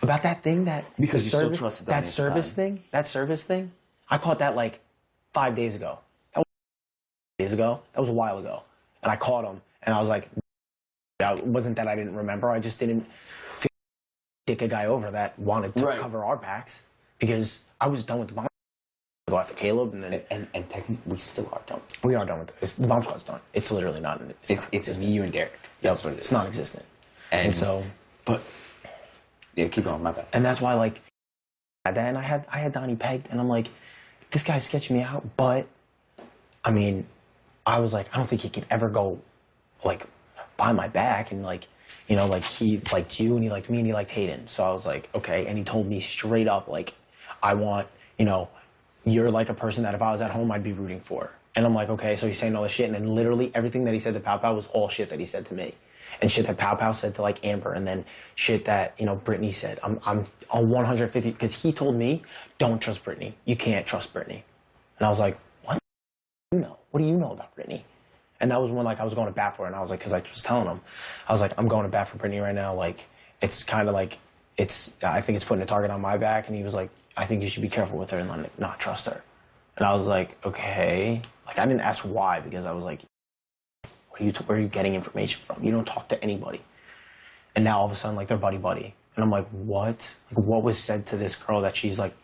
about that thing because you still trusted that service thing. That service thing. I caught that like 5 days ago. That was a while ago, and I caught him, and I was like, it wasn't that I didn't remember. I just didn't dick a guy over that wanted to cover our backs because I was done with the bomb. Go after Caleb, and then and technically we still are done. We are done with it. The bomb squad's done. It's literally not. It's me, you, and Derek. That's what it is. It's non-existent. And so, but yeah, keep going. My bad. And that's why, like, and I had Donnie pegged, and I'm like, this guy's sketching me out. But I mean, I was like, I don't think he could ever go like behind my back and like, you know, like he liked you and he liked me and he liked Hayden. So I was like, okay. And he told me straight up, like, I want, you know, you're like a person that if I was at home, I'd be rooting for. And I'm like, okay, so he's saying all this shit. And then literally everything that he said to Pow Pow was all shit that he said to me. And shit that Pow Pow said to like Amber. And then shit that, you know, Brittany said. I'm on 150, because he told me, don't trust Brittany. You can't trust Brittany. And I was like, what do you know? What do you know about Brittany? And that was when like I was going to bat for her. And I was like, because I was telling him, I was like, I'm going to bat for Brittany right now. Like, it's kind of like, I think it's putting a target on my back. And he was like, I think you should be careful with her and not trust her. And I was like, okay. Like, I didn't ask why, because I was like, where are you getting information from? You don't talk to anybody. And now all of a sudden, like, they're buddy-buddy. And I'm like, what? Like, what was said to this girl that she's like...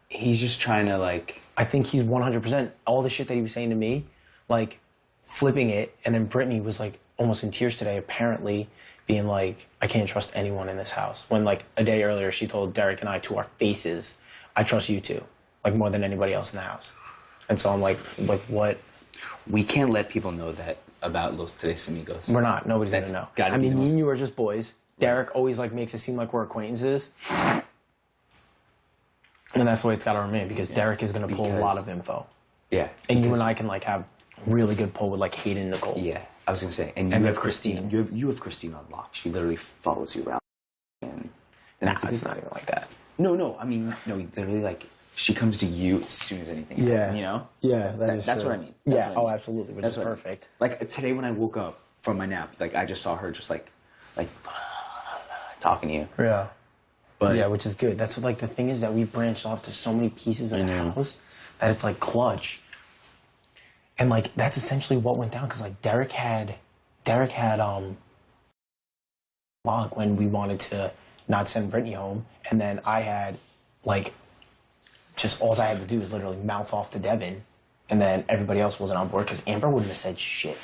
He's just trying to, like... I think he's 100%, all the shit that he was saying to me, like, flipping it. And then Brittany was, like, almost in tears today, apparently being like, I can't trust anyone in this house. When, like, a day earlier, she told Derek and I to our faces, I trust you two, like, more than anybody else in the house. And so I'm like, what? We can't let people know that about Los Tres Amigos. We're not. Nobody's going to know. I mean, me and you are just boys. Derek always, like, makes it seem like we're acquaintances. And that's the way it's got to remain, because Derek is going to pull a lot of info. Yeah. And you and I can, like, have really good pull with, like, Hayden and Nicole. Yeah. I was going to say. And you have Christine. You have Christine on lock. She literally follows you around. And it's not even like that. No. I mean, no, literally, like, she comes to you as soon as anything happens, you know? Yeah, that's true. what I mean. Absolutely, which is perfect. Like, today when I woke up from my nap, like, I just saw her just, like talking to you. Yeah. But yeah, which is good. That's what, like, the thing is that we branched off to so many pieces of the house that it's, like, clutch. And, like, that's essentially what went down, because, like, Derek had log when we wanted to not send Brittany home, and then I had, like, just all I had to do was literally mouth off to Devin, and then everybody else wasn't on board, because Amber wouldn't have said shit.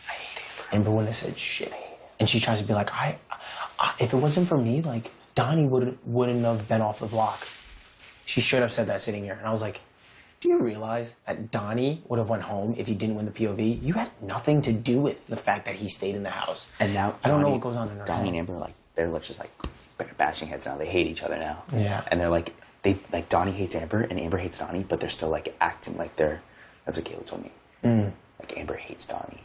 I hate Amber wouldn't have said shit. And she tries to be like, if it wasn't for me, like, Donnie wouldn't have been off the block. She straight up said that sitting here. And I was like, do you realize that Donnie would have went home if he didn't win the POV? You had nothing to do with the fact that he stayed in the house. And now I don't know what goes on in her head. Donnie and Amber, like, they're just like bashing heads now. They hate each other now. Yeah. And they're like, Donnie hates Amber and Amber hates Donnie, but they're still like acting like they're. That's what Caleb told me. Like, Amber hates Donnie.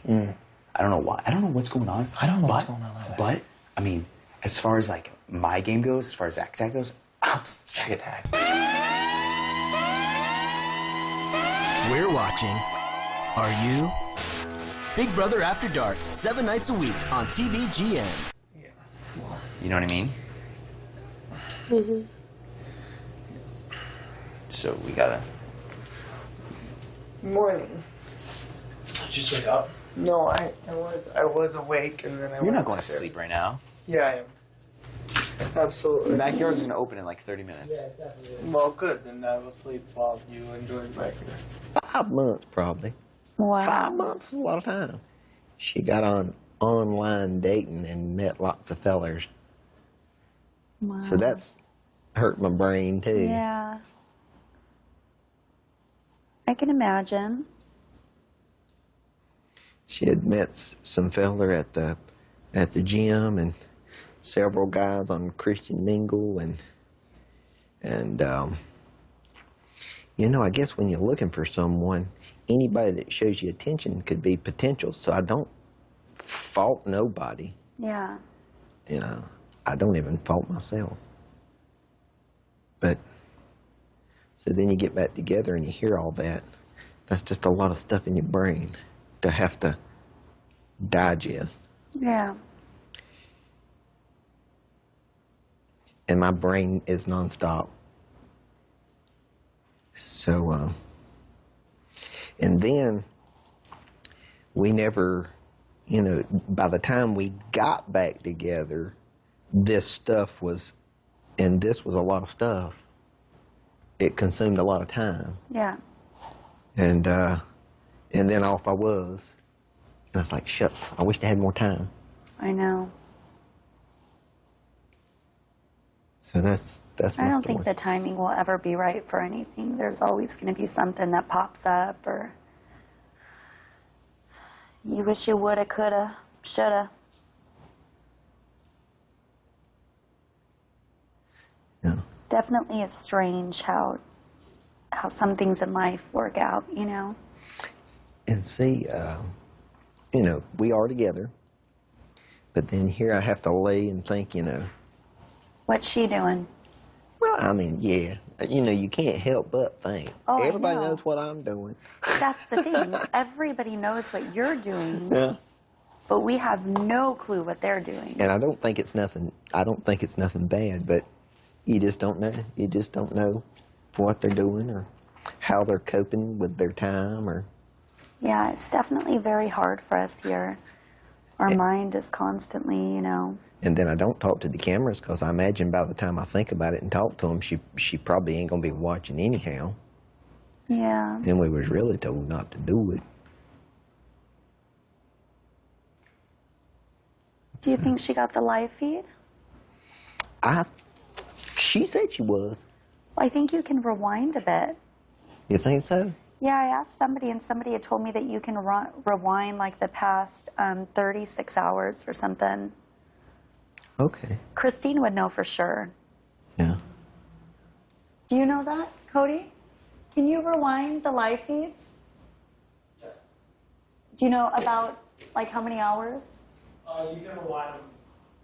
I don't know why. I don't know what's going on. I don't know what's going on either. But I mean, as far as like my game goes, as far as Zack Attack goes, Zack Attack. We're watching. Are you? Big Brother After Dark, 7 nights a week on TVGN. You know what I mean? So we gotta. Morning. Did you just wake up? No, I was awake and then I You're went not going to upstairs. sleep right now. Yeah, I am. Absolutely. The backyard's gonna open in like 30 minutes. Yeah, definitely. Well, good. Then I will sleep while you enjoy the backyard. 5 months, probably. Wow. 5 months is a lot of time. She got on online dating and met lots of fellers. Wow. So that's hurt my brain, too. Yeah. I can imagine. She had met some feller at the gym and several guys on Christian Mingle and you know, I guess when you're looking for someone, anybody that shows you attention could be potential. So I don't fault nobody. Yeah. You know, I don't even fault myself. But so then you get back together and you hear all that. That's just a lot of stuff in your brain to have to digest. Yeah. And my brain is nonstop. So, and then we never, you know, by the time we got back together, this stuff was, and this was a lot of stuff. It consumed a lot of time. Yeah. And then off I was. And I was like, shucks, I wish I had more time. I know. So that's my I don't story. think the timing will ever be right for anything. There's always going to be something that pops up, or you wish you woulda, coulda, shoulda. Yeah. Definitely it's strange how some things in life work out, you know? And see, you know, we are together, but then here I have to lay and think, you know. What's she doing? Well, I mean, yeah, you know, you can't help but think. Oh, I Everybody know. knows what I'm doing. That's the thing. Everybody knows what you're doing, Yeah. but we have no clue what they're doing. And I don't think it's nothing. I don't think it's nothing bad, but you just don't know. You just don't know what they're doing or how they're coping with their time or. Yeah, it's definitely very hard for us here. Our mind is constantly, you know. And then I don't talk to the cameras because I imagine by the time I think about it and talk to them, she probably ain't gonna be watching anyhow. Yeah. And we was really told not to do it. Do you think she got the live feed? She said she was. Well, I think you can rewind a bit. You think so? Yeah, I asked somebody, and somebody had told me that you can rewind like the past 36 hours or something. Okay. Christine would know for sure. Yeah. Do you know that, Cody? Can you rewind the live feeds? Do you know about like how many hours? You can rewind them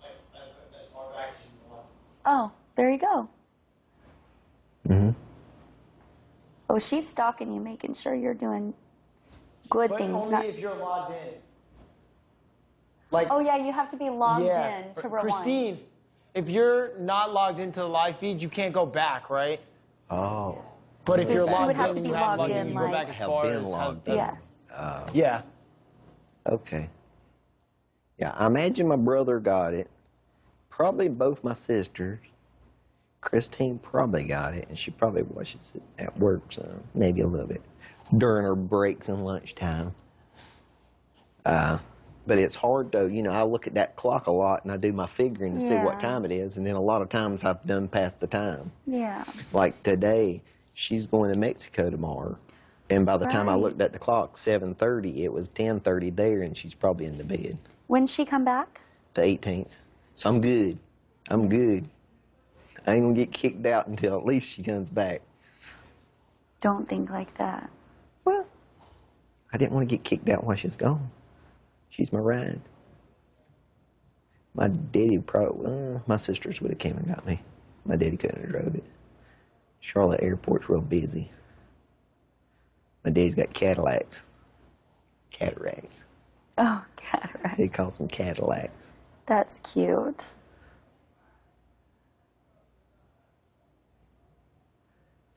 as far back as you want. Oh, there you go. Mm-hmm. Oh, she's stalking you, making sure you're doing good But things. only Not... if you're logged in. Like, Oh, yeah, you have to be logged yeah, in to rewind. Christine, if you're not logged into the live feed, you can't go back, right? Oh. But if So you're she logged would have in, to be you have logged like, in, you can go back as have far been as logged how- in. Yes. Yeah. Okay. Yeah, I imagine my brother got it. Probably both my sisters. Christine probably got it, and she probably watches it at work some, maybe a little bit, during her breaks and lunchtime. But it's hard, though. You know, I look at that clock a lot, and I do my figuring to see what Yeah. time it is, and then a lot of times I've done past the time. Yeah. Like today, she's going to Mexico tomorrow, and by the time I Right. looked at the clock, 7:30, it was 10:30 there, and she's probably in the bed. When's she come back? The 18th. So I'm good. I'm good. I ain't gonna get kicked out until at least she comes back. Don't think like that. Well, I didn't want to get kicked out while she's gone. She's my ride. My daddy probably, my sisters would have came and got me. My daddy couldn't have drove it. Charlotte Airport's real busy. My daddy's got Cadillacs. Cataracts. Oh, cataracts. He calls them Cadillacs. That's cute.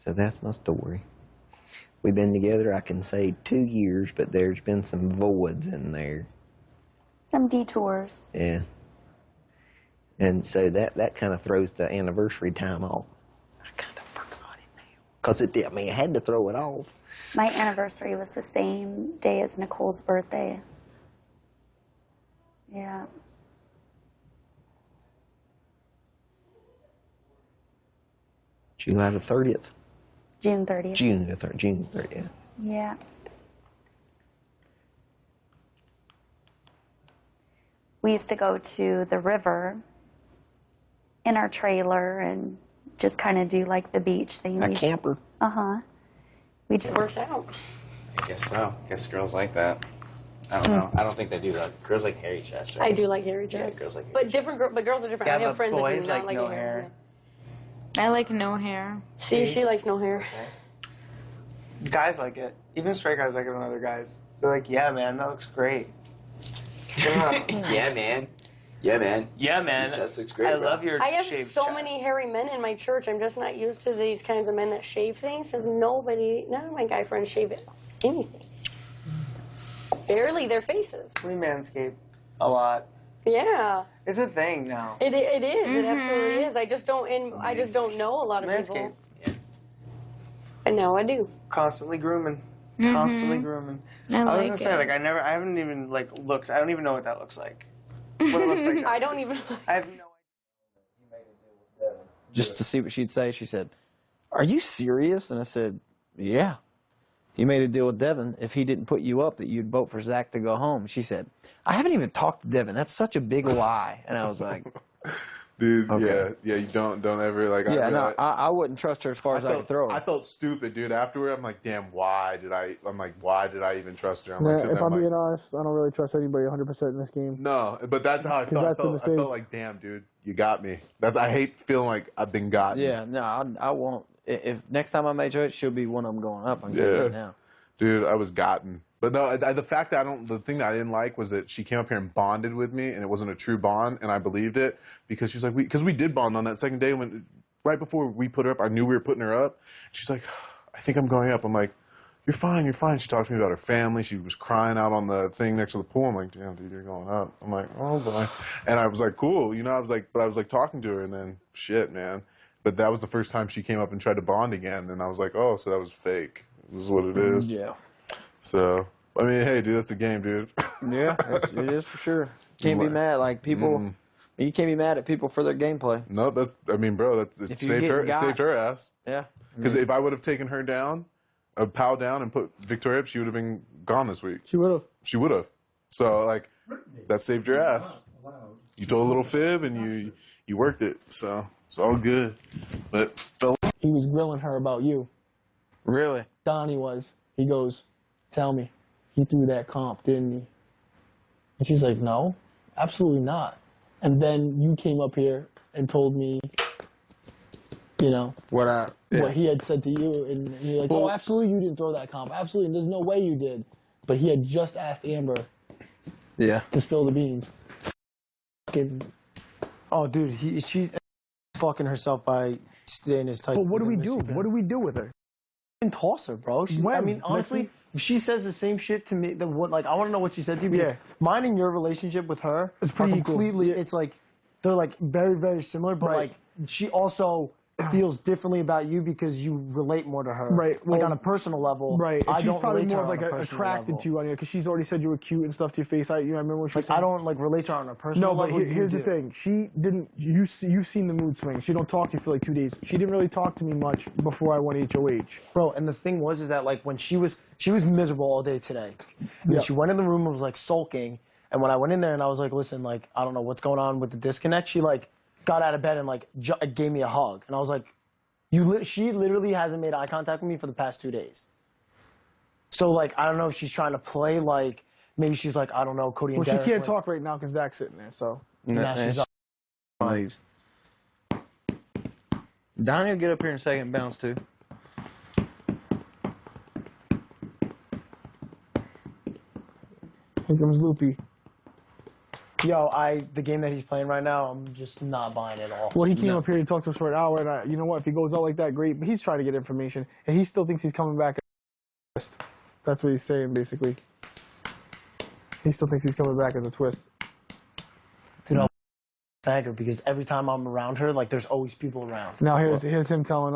So that's my story. We've been together, I can say 2 years, but there's been some voids in there. Some detours. Yeah. And so that kind of throws the anniversary time off. I kind of forgot it now. Because I mean, I had to throw it off. My anniversary was the same day as Nicole's birthday. Yeah. July the 30th. June 30th. June the 30th. Yeah. We used to go to the river in our trailer and just kind of do like the beach thing. A camper. Uh-huh. It works out. I guess so. I guess girls like that. I don't know. I don't think they do that. Girls like hairy chest. Right? I do like hairy chest. Yeah, girls like hairy but different. But girls are different. Yeah, I have but friends that do boys not like like no hair. hair. I like no hair. See, she likes no hair. Guys like it. Even straight guys like it on other guys. They're like, yeah, man, that looks great. Yeah, man. Yeah, man. Yeah, man. Your chest looks great, I bro. love your I have shaved so chest. many hairy men in my church. I'm just not used to these kinds of men that shave things. Because none of my guy friends shave anything. Barely their faces. We manscape a lot. Yeah. It's a thing now. It is. It absolutely is. I just don't know a lot of Manscape. people. And now I do. Constantly grooming. Constantly grooming. I was like gonna say, it. like, I haven't even like looked. I don't even know what that looks like. What it looks like. I don't even. I have no Just to see what she'd say, she said, "Are you serious?" And I said, "Yeah." You made a deal with Devin. If he didn't put you up, that you'd vote for Zach to go home. She said, "I haven't even talked to Devin. That's such a big lie." And I was like, Dude, Okay. yeah, you don't ever like. "Yeah, no, I wouldn't trust her as far as I could throw her." I felt stupid, dude. Afterward, I'm like, damn, why did I even trust her? I'm like, Yeah, sitting if there, I'm like, being honest, I don't really trust anybody 100% in this game. no, but that's how I felt. that's the I mistake. felt like, damn, dude, you got me. I hate feeling like I've been gotten. Yeah, no, I won't. If next time I make her, she'll be one of them going up. I'm saying Yeah. that now. Dude, I was gotten. But no, the fact that the thing that I didn't like was that she came up here and bonded with me, and it wasn't a true bond, and I believed it because she's like, because we did bond on that second day right before we put her up. I knew we were putting her up. She's like, I think I'm going up. I'm like, you're fine, you're fine. She talked to me about her family. She was crying out on the thing next to the pool. I'm like, damn, dude, you're going up. I'm like, oh boy. And I was like, cool, I was like talking to her, and then shit, man. But that was the first time she came up and tried to bond again, and I was like, oh, so that was fake. This is what it is. Yeah. So, I mean, hey, dude, that's a game, dude. Yeah, it is for sure. Can't be mad. Like, people, you can't be mad at people for their gameplay. No, it If you saved get her. It got- saved her ass. Yeah. Because if I would have taken her down, a POW down, and put Victoria up, she would have been gone this week. She would have. She would have. So, like, that saved your ass. You told a little fib, and you worked it. So, it's all good. But, He was grilling her about you. Really? Donnie was. He goes, tell me, he threw that comp, didn't he? And she's like, no, absolutely not. And then you came up here and told me, what he had said to you, and you're like, oh, absolutely you didn't throw that comp. Absolutely, there's no way you did. But he had just asked Amber Yeah. to spill the beans. Oh, dude, she fucking herself by staying as tight. But what do we do? What do we do with her? And toss her, bro. I mean, honestly, if she says the same shit to me, then what? Like, I want to know what she said to you. Yeah. Mine and your relationship with her It's pretty are equal. completely. It's like they're like very, very similar, but Right. like she also feels differently about you because you relate more to her. Right, Like well, on a personal level. Right. I She's don't probably relate to more her of like on a personal attracted level. to you on here because she's already said you were cute and stuff to your face. I remember when she was Like, I saying- don't like relate to her on a personal No, but level. here's the thing. She didn't. You've seen the mood swings. She don't talk to you for like 2 days. She didn't really talk to me much before I went HOH. Bro, and the thing was is that like when she was miserable all day today. And Yeah. she went in the room and was like sulking. And when I went in there and I was like, listen, like I don't know what's going on with the disconnect, she like got out of bed and like gave me a hug. And I was like, she literally hasn't made eye contact with me for the past 2 days. So like I don't know if she's trying to play like maybe she's like I don't know Cody and Well, she Derek. can't like, talk right now because Zach's sitting there. So Nah, she's up. Leaves. Donnie will get up here in a second and bounce too. here comes Loopy. Yo, the game that he's playing right now, I'm just not buying it at all. Well, he came up here to talk to us for an hour, and you know what? If he goes out like that, great. But he's trying to get information, and he still thinks he's coming back. That's what he's saying, basically. He still thinks he's coming back as a twist. Dude, I'm angry because every time I'm around her, like, there's always people around. Now here's him telling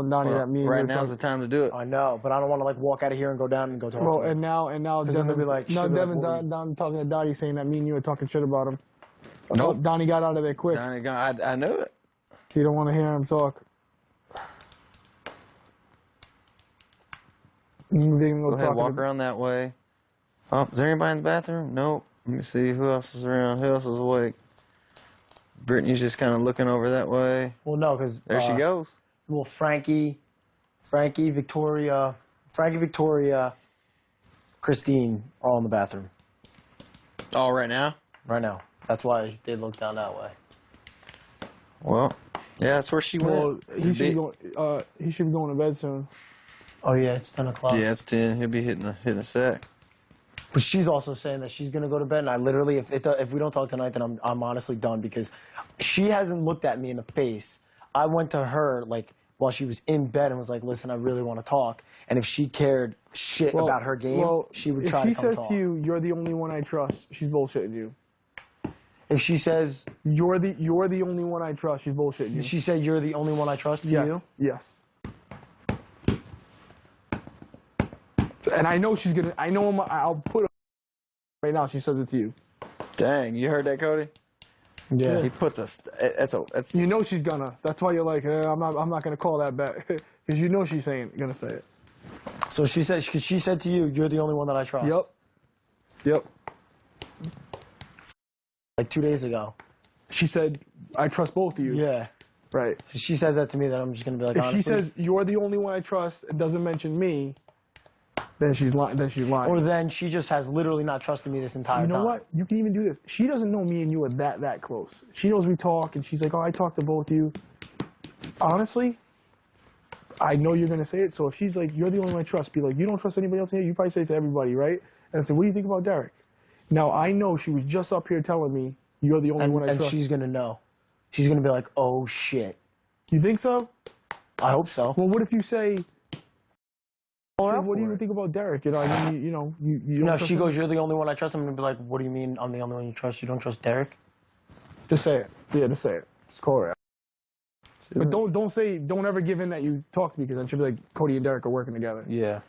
Donnie that me. Right now's the time to do it. I know, but I don't want to like walk out of here and go down and go talk to him. And now then they'll be like, Devin down talking to Donnie saying that me and you were talking shit about him. Nope. Donnie got out of there quick. I knew it. You don't want to hear him talk. Go ahead, walk around that way. Oh, is there anybody in the bathroom? Nope. Let me see who else is around. Who else is awake? Brittany's just kind of looking over that way. Well, no, because there she goes. Well, Frankie, Victoria, Christine are all in the bathroom. Oh, right now? Right now. That's why they look down that way. Well, yeah, that's where she went. Well, he should be going to bed soon. Oh yeah, it's 10 o'clock. Yeah, it's 10. He'll be hitting a sack. But she's also saying that she's gonna go to bed, and I literally, if we don't talk tonight, then I'm honestly done because she hasn't looked at me in the face. I went to her like while she was in bed and was like, "Listen, I really want to talk." And if she cared shit about her game, she would try to come talk. If she says to you, "You're the only one I trust," she's bullshitting you. If she says, "You're the only one I trust," she's bullshitting you. She said, "You're the only one I trust." To you? Yes. And I know she's gonna. I know I'll put her right now. She says it to you. Dang, you heard that, Cody? Yeah. He puts us. That's. You know she's gonna. That's why you're like, I'm not gonna call that back because you know she's gonna say it. So she said to you, "You're the only one that I trust." Yep. Like 2 days ago. She said, "I trust both of you." Yeah. Right. So she says that to me, then I'm just gonna be like, if honestly. she says you're the only one I trust and doesn't mention me, then she's lying. Or then she just has literally not trusted me this entire time. You know what? You can even do this. She doesn't know me and you are that close. She knows we talk, and she's like, "Oh, I talk to both of you." Honestly, I know you're gonna say it. So if she's like, "You're the only one I trust," be like, "You don't trust anybody else here." You probably say it to everybody, right? And I said, "What do you think about Derek?" Now I know she was just up here telling me you're the only one I trust. And she's gonna know. She's gonna be like, "Oh shit." You think so? I hope so. Well, what if you say? What do you think about Derek? You know, I mean, you don't No, if trust she him? goes, "You're the only one I trust," I'm gonna be like, "What do you mean I'm the only one you trust? You don't trust Derek?" Just say it. Yeah, just say it. Just call her out. But don't ever give in that you talk to me because then she'll be like, Cody and Derek are working together. Yeah.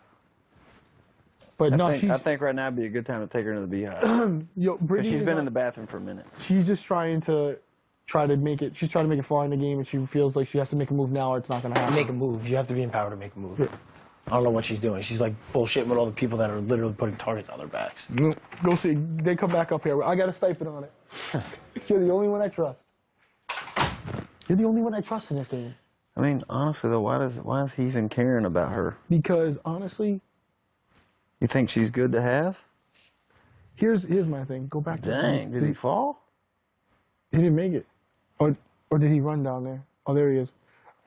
But I think right now would be a good time to take her to the beehive. Brittany she's is been not- in the bathroom for a minute. She's just trying to make it. She's trying to make it far in the game, and she feels like she has to make a move now, or it's not going to happen. Make a move. You have to be empowered to make a move. I don't know what she's doing. She's like bullshitting with all the people that are literally putting targets on their backs. Go see. They come back up here. I got a stipend on it. You're the only one I trust. You're the only one I trust in this game. I mean, honestly though, why is he even caring about her? Because honestly, you think she's good to have? Here's my thing. Go back to Dang, did he fall? He didn't make it. Or did he run down there? Oh, there he is.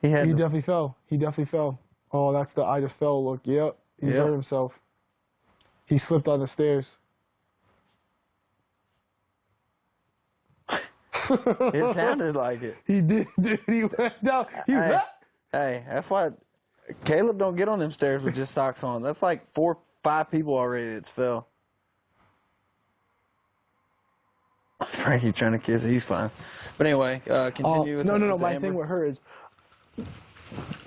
He definitely fell. He definitely fell. Oh, that's the I just fell look. Yep. He hurt himself. He slipped on the stairs. It sounded like it. He did. He went down. Hey, that's why Caleb don't get on them stairs with just socks on. That's like 4 or 5 people already that's fell. Frankie trying to kiss it. He's fine. But anyway, continue with No. with My Amber. thing with her is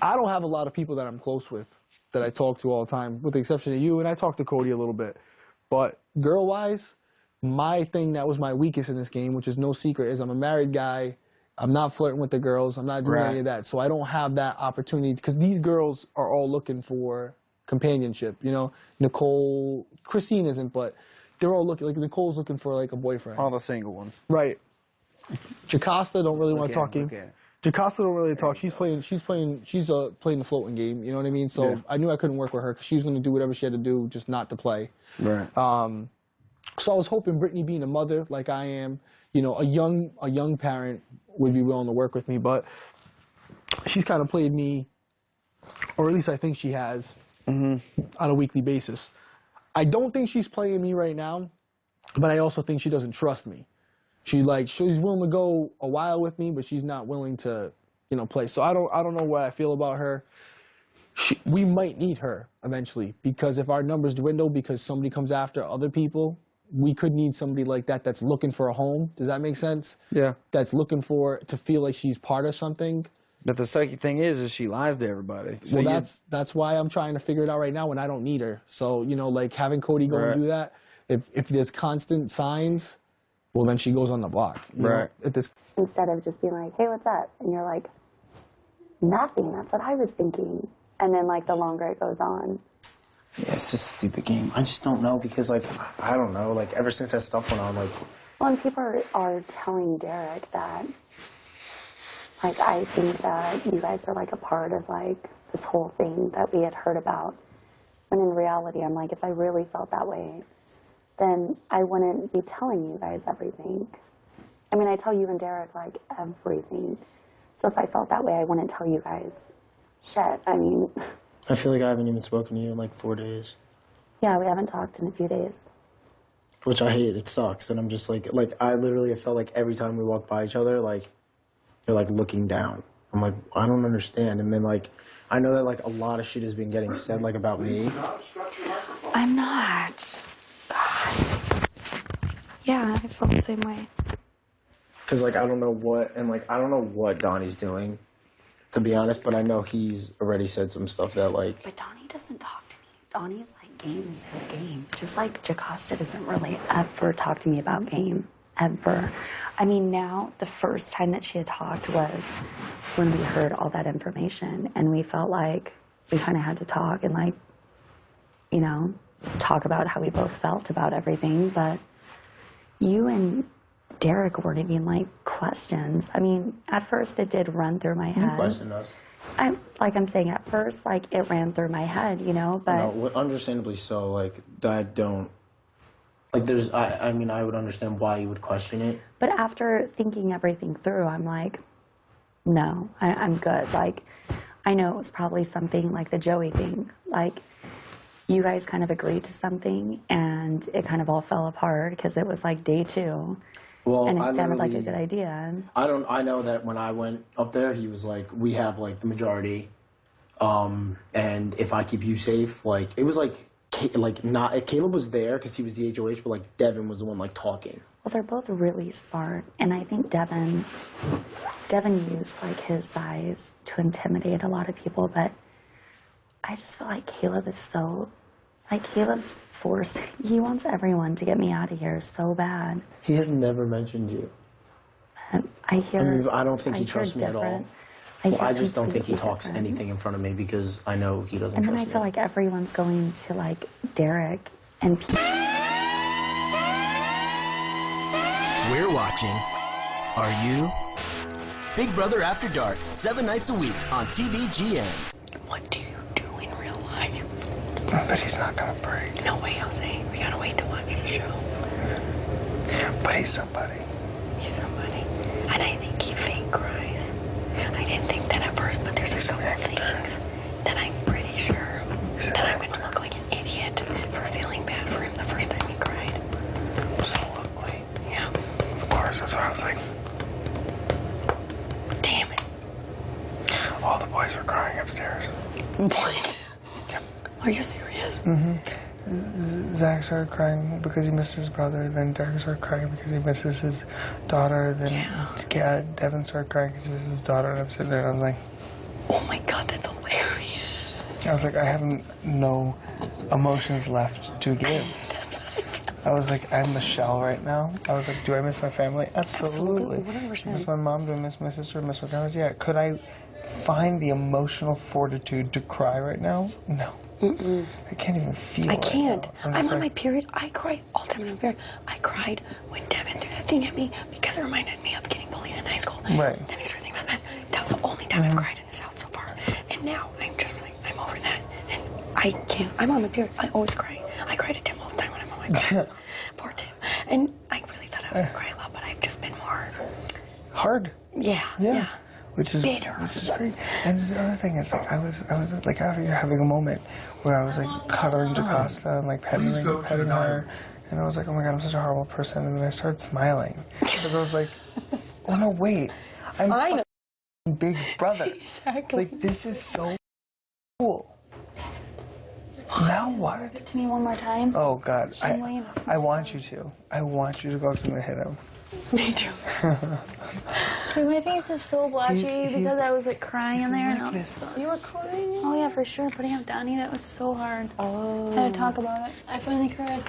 I don't have a lot of people that I'm close with that I talk to all the time, with the exception of you, and I talk to Cody a little bit. But girl-wise, my thing that was my weakest in this game, which is no secret, is I'm a married guy. I'm not flirting with the girls. I'm not doing any of that. So I don't have that opportunity because these girls are all looking for companionship. You know, Nicole, Christine isn't, but they're all looking, like Nicole's looking for like a boyfriend. All the single ones. Right. Jocasta don't really want to talk to you. Jocasta don't really talk. She's playing the floating game. You know what I mean? So I knew I couldn't work with her because she was going to do whatever she had to do, just not to play. Right. So I was hoping Brittany, being a mother like I am, you know, a young parent would be willing to work with me. But she's kind of played me, or at least I think she has, on a weekly basis. I don't think she's playing me right now, but I also think she doesn't trust me. She's willing to go a while with me, but she's not willing to, play. So I don't know what I feel about her. We might need her eventually, because if our numbers dwindle because somebody comes after other people, we could need somebody like that that's looking for a home. Does that make sense? Yeah. That's looking to feel like she's part of something. But the sucky thing is she lies to everybody. So well, that's why I'm trying to figure it out right now when I don't need her. So, like having Cody go and do that, if there's constant signs, well, then she goes on the block. Right. Instead of just being like, hey, what's up? And you're like, nothing. That's what I was thinking. And then, the longer it goes on. Yeah, it's just a stupid game. I just don't know because, I don't know. Ever since that stuff went on, Well, and people are telling Derek that, I think that you guys are, a part of, this whole thing that we had heard about. When in reality, I'm like, if I really felt that way, then I wouldn't be telling you guys everything. I mean, I tell you and Derek, everything. So if I felt that way, I wouldn't tell you guys shit. I mean... I feel like I haven't even spoken to you in 4 days. Yeah, we haven't talked in a few days. Which I hate. It sucks. And I'm just I literally have felt like every time we walk by each other, you're looking down. I'm like, I don't understand. And then I know that a lot of shit has been getting said about me. I'm not. God. Yeah, I feel the same way. Because I don't know what, and I don't know what Donnie's doing, to be honest, but I know he's already said some stuff that But Donnie doesn't talk to me. Donnie's game is his game. Just like Jocasta doesn't really ever talk to me about game. Ever. I mean, now, the first time that she had talked was when we heard all that information, and we felt like we kind of had to talk and, talk about how we both felt about everything, but you and Derek weren't even, questions. I mean, at first it did run through my head. You questioned us. I'm saying at first, it ran through my head, but... No, understandably so, I don't... there's... I mean, I would understand why you would question it. But after thinking everything through, I'm like, no, I'm good. I know it was probably something like the Joey thing. You guys kind of agreed to something, and it kind of all fell apart because it was, day 2. Well, and it sounded like a good idea. I know that when I went up there, he was like, we have, the majority, and if I keep you safe, it was not... Caleb was there because he was the HOH, but, Devin was the one, talking. Well, they're both really smart, and I think Devin used, his size to intimidate a lot of people, but I just feel like Caleb is so... Caleb's force, he wants everyone to get me out of here so bad. He has never mentioned you. I don't think he trusts me at all. I just don't think he talks anything in front of me because I know he doesn't trust me. And then I feel like everyone's going to, Derek and We're watching. Are you? Big Brother After Dark, 7 nights a week on TVGN. What do you do in real life? But he's not gonna break. No way, Jose. We gotta wait to watch the show. But he's somebody. He's somebody. And I think he fake cries. I didn't think that at first, but there's a couple things that I'm pretty sure that I'm gonna look like an idiot for feeling bad for him the first time he cried. Absolutely. Yeah. Of course, that's why I was like... Damn it. All the boys were crying upstairs. What? Yep. Are you serious? Mm-hmm. Zach started crying because he missed his brother. Then Derek started crying because he misses his daughter. Then Devin started crying because he misses his daughter. And I'm sitting there and I was like... Oh my God, that's hilarious. I was like, I have no emotions left to give. That's what I feel. I was like, I'm Michelle right now. I was like, do I miss my family? Absolutely. 100%. I miss my mom, do I miss my sister, I miss my grandmas? Yeah. Could I find the emotional fortitude to cry right now? No. Mm-mm. I can't even feel I can't. Right now. I'm on my period. I cry all the time when I'm period. I cried when Devin threw that thing at me because it reminded me of getting bullied in high school. Right. Then I started thinking about that. That was the only time I've cried in this house so far. And now I'm just like, I'm over that. And I can't. I'm on my period. I always cry. I cry to Tim all the time when I'm on my period. Poor Tim. And I really thought I was going to cry a lot, but I've just been more... Hard. Yeah. Which is bitter. Which is great. And the other thing is, I was like, after you're having a moment where I was like cuddling Jocasta and like petting her, And I was like, oh my God, I'm such a horrible person. And then I started smiling because I was like, oh no, wait, I'm fucking Big Brother. Exactly. Like, this is so cool. Now what? Give it to me one more time. Oh God, She's laying I want you to. I want you to go up to him and hit him. Me too. Dude, my face is so blotchy He's- because I was like crying in there. like And I was this. so... You were crying? Oh yeah, for sure. Putting up Donnie, that was so hard. Oh. I had to talk about it. I finally cried.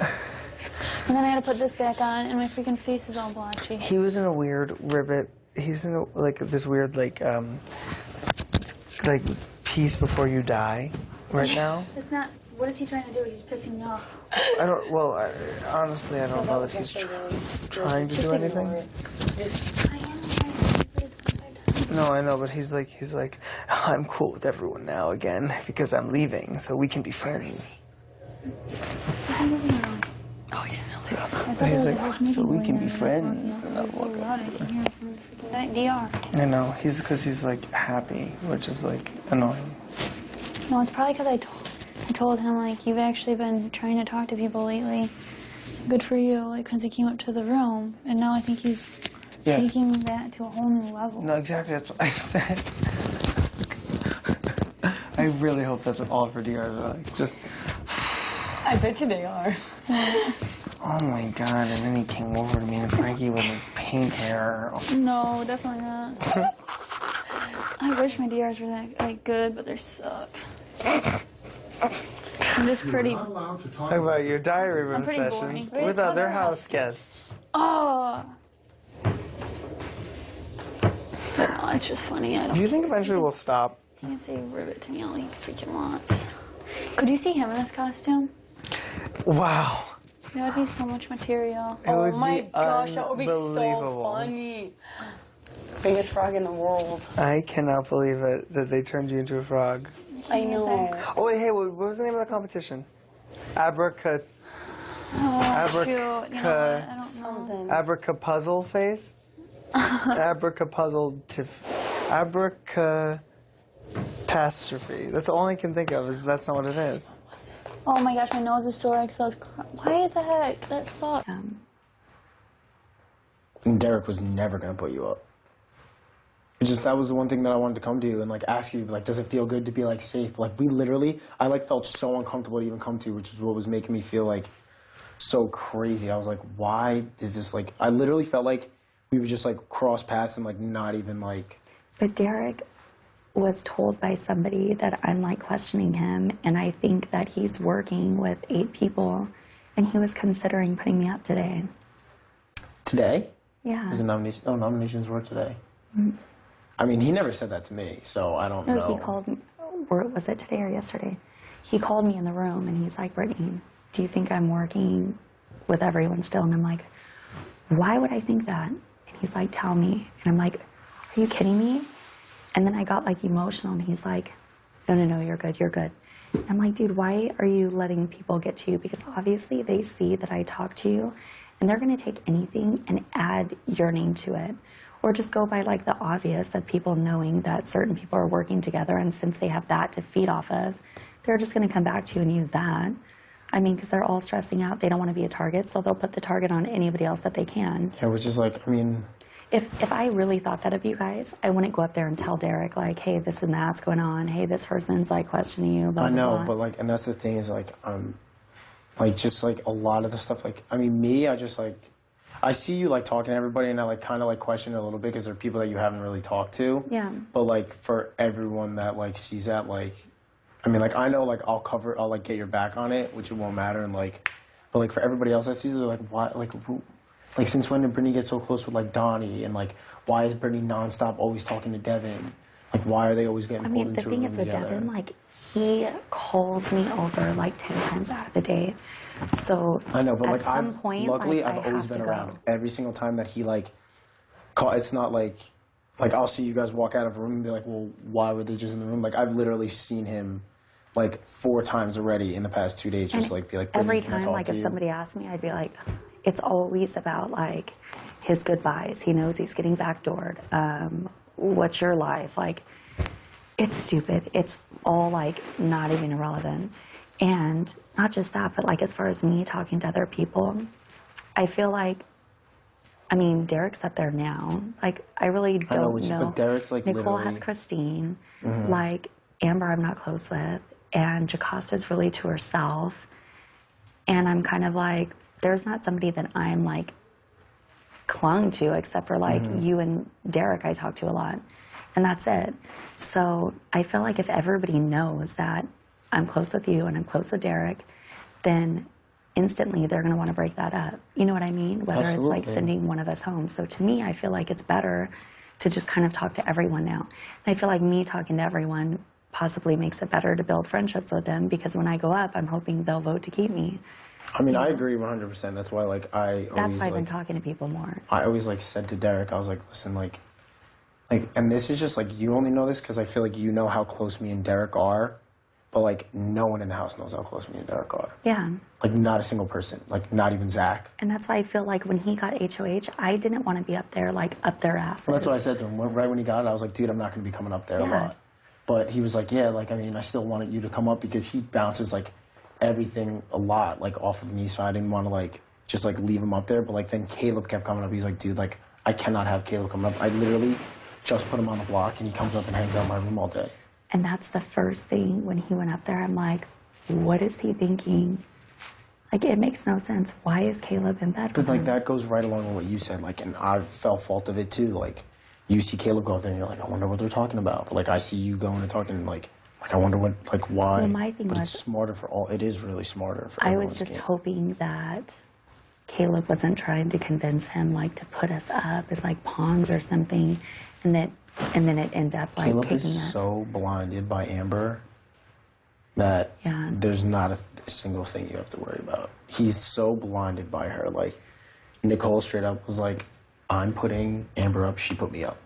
And then I had to put this back on, and my freaking face is all blotchy. He was in a weird ribbit. He's in a, like this weird like peace before you die right now. It's not. What is he trying to do? He's pissing me off. I don't. Well, honestly, I don't know that he's trying to do anything. No, I know, but he's like, I'm cool with everyone now again because I'm leaving, so we can be friends. Oh, he's in the living room. But he's like, so we can be friends. And I'm So like, loud, I can hear it from the freaking DR. I know. Because he's like happy, which is like annoying. No, it's probably because I told him, like, you've actually been trying to talk to people lately. Good for you, like, because he came up to the room, and now I think he's taking that to a whole new level. No, exactly. That's what I said. I really hope that's what all of her DRs are like. Just. I bet you they are. Oh my God! And then he came over to me and Frankie with his pink hair. No, definitely not. I wish my DRs were that like good, but they suck. I'm just pretty. Talk about your diary room pretty sessions boring. with other house guests. Oh. But no, it's just funny. I don't. Do you think eventually we'll stop? He can say ribbit to me all he freaking wants. Could you see him in this costume? Wow. That would be so much material. It would Oh my be gosh, that would be so unbelievable. funny. Biggest frog in the world. I cannot believe it that they turned you into a frog. I know. Oh wait, hey, what was the name of the competition? Abraca. Oh, shoot. You know what? I don't know. Abracapuzzle face? Abracapuzzle Abracatastrophe. That's all I can think of, is that's not what it is. Oh my gosh, my nose is sore because I was crying. Why the heck? That sucked. And Derek was never going to put you up. It just, that was the one thing that I wanted to come to you and like ask you, like, does it feel good to be like safe? Like, we literally, I like felt so uncomfortable to even come to you, which is what was making me feel like so crazy. I was like, why is this like, I literally felt like we would just like cross paths and like not even like. But Derek was told by somebody that I'm like questioning him, and I think that he's working with 8 people, and he was considering putting me up today. Today? Yeah. Was the nomination? Oh, nominations were today. I mean, he never said that to me, so I don't know. No, he called me, or was it today or yesterday? He called me in the room, and he's like, Brittany, do you think I'm working with everyone still? And I'm like, why would I think that? And he's like, tell me. And I'm like, are you kidding me? And then I got like emotional, and he's like, no, you're good, you're good. And I'm like, dude, why are you letting people get to you? Because obviously they see that I talk to you, and they're gonna take anything and add your name to it. Or just go by like the obvious of people knowing that certain people are working together, and since they have that to feed off of, they're just gonna come back to you and use that. I mean, because they're all stressing out. They don't want to be a target, so they'll put the target on anybody else that they can. Yeah, which is like, I mean. If I really thought that of you guys, I wouldn't go up there and tell Derek, like, hey, this and that's going on. Hey, this person's, like, questioning you, blah, I know, blah, blah. but like, and that's the thing is like, just like a lot of the stuff, like, I mean, me, I just like, I see you like talking to everybody, and I like kind of like question it a little bit because there are people that you haven't really talked to. Yeah. But like for everyone that like sees that, like, I mean, like I know like I'll like get your back on it, which it won't matter, and like, but like for everybody else that sees it, they're like, why, like since when did Brittany get so close with like Donnie, and like why is Brittany nonstop always talking to Devin? Like why are they always getting pulled into a room together? The thing is with Devin, like, he calls me over like 10 times out of the day. So I know, but at like some point, luckily like, I've I always have been to around go. every single time that he like it's not like I'll see you guys walk out of a room and be like, well, why were they just in the room? Like I've literally seen him like 4 times already in the past 2 days, just like be like, every can I time, talk like to if you? somebody asked me, I'd be like, it's always about like his goodbyes. He knows he's getting backdoored. What's your life? Like, it's stupid. It's all like not even irrelevant. And not just that, but like as far as me talking to other people, I feel like, I mean, Derek's up there now. Like, I really don't know. But Derek's like Nicole literally... has Christine. Like, Amber I'm not close with. And Jacosta's really to herself. And I'm kind of like, there's not somebody that I'm like clung to except for like you and Derek I talk to a lot. And that's it. So I feel like if everybody knows that I'm close with you and I'm close with Derek, then instantly they're going to want to break that up. You know what I mean? Whether it's like sending one of us home. So to me, I feel like it's better to just kind of talk to everyone now. And I feel like me talking to everyone possibly makes it better to build friendships with them, because when I go up, I'm hoping they'll vote to keep me. I mean, I agree 100%. That's why, like, That's why I've been talking to people more. I always, like, said to Derek, I was like, listen, like, and this is just, like, you only know this because I feel like you know how close me and Derek are, but, like, no one in the house knows how close me and Derek are. Yeah. Like, not a single person. Like, not even Zach. And that's why I feel like when he got HOH, I didn't want to be up there, like, up their asses. Well, that's what I said to him. Right when he got it, I was like, dude, I'm not going to be coming up there a lot. But he was like, yeah, like, I mean, I still wanted you to come up because he bounces, like, everything a lot, like, off of me, so I didn't want to, like, just, like, leave him up there. But, like, then Caleb kept coming up. He's like, dude, like, I cannot have Caleb coming up. I literally just put him on the block, and he comes up and hangs out in my room all day. And that's the first thing when he went up there. I'm like, what is he thinking? Like, it makes no sense. Why is Caleb in bed with But, like, him? that goes right along with what you said. Like, and I fell fault of it, too. Like, you see Caleb go up there, and you're like, I wonder what they're talking about. But, like, I see you going and talking, and, like, I wonder what, like, why. Well, my thing but was, it's smarter for all. It is really smarter for I everyone's was just game. hoping that Caleb wasn't trying to convince him, like, to put us up as, like, pawns or something, and then it ended up, like, Caleb picking is us. so blinded by Amber that there's not a single thing you have to worry about. He's so blinded by her. Like, Nicole straight up was like, I'm putting Amber up, she put me up.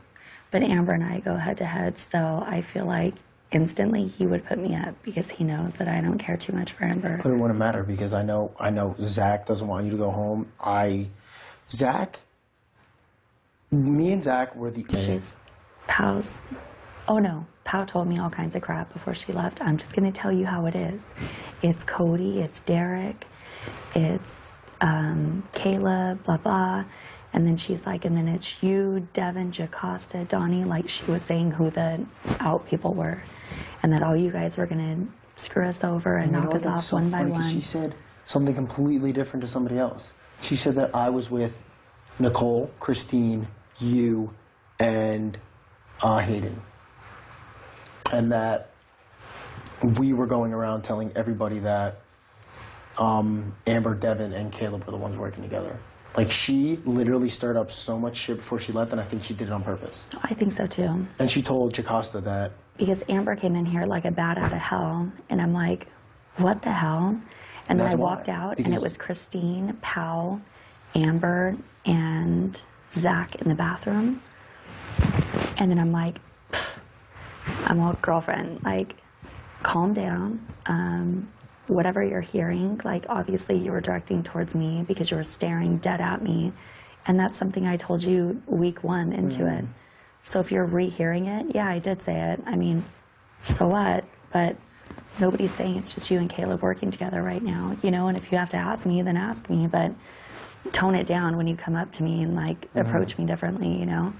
But Amber and I go head to head, so I feel like instantly he would put me up because he knows that I don't care too much for Amber. But it wouldn't matter because I know Zach doesn't want you to go home. Me and Zach were the... She's Pow's... Oh no, Pow told me all kinds of crap before she left. I'm just going to tell you how it is. It's Cody, it's Derek, it's Caleb, blah, blah. And then she's like, and then it's you, Devin, Jacosta, Donnie. Like, she was saying who the out people were. And that all you guys were going to screw us over and knock us off one by one. She said something completely different to somebody else. She said that I was with Nicole, Christine, you, and Hayden. And that we were going around telling everybody that Amber, Devin, and Caleb were the ones working together. Like, she literally stirred up so much shit before she left, and I think she did it on purpose. I think so, too. And she told Jacosta that... Because Amber came in here like a bat out of hell, and I'm like, what the hell? And then I walked out, and it was Christine, Powell, Amber, and Zach in the bathroom. And then I'm like, I'm a girlfriend, like, calm down. Whatever you're hearing, like, obviously you were directing towards me because you were staring dead at me. And that's something I told you week one into it. So if you're rehearing it, yeah, I did say it. I mean, so what? But nobody's saying it's just you and Caleb working together right now, you know? And if you have to ask me, then ask me. But tone it down when you come up to me and, like, approach me differently, you know?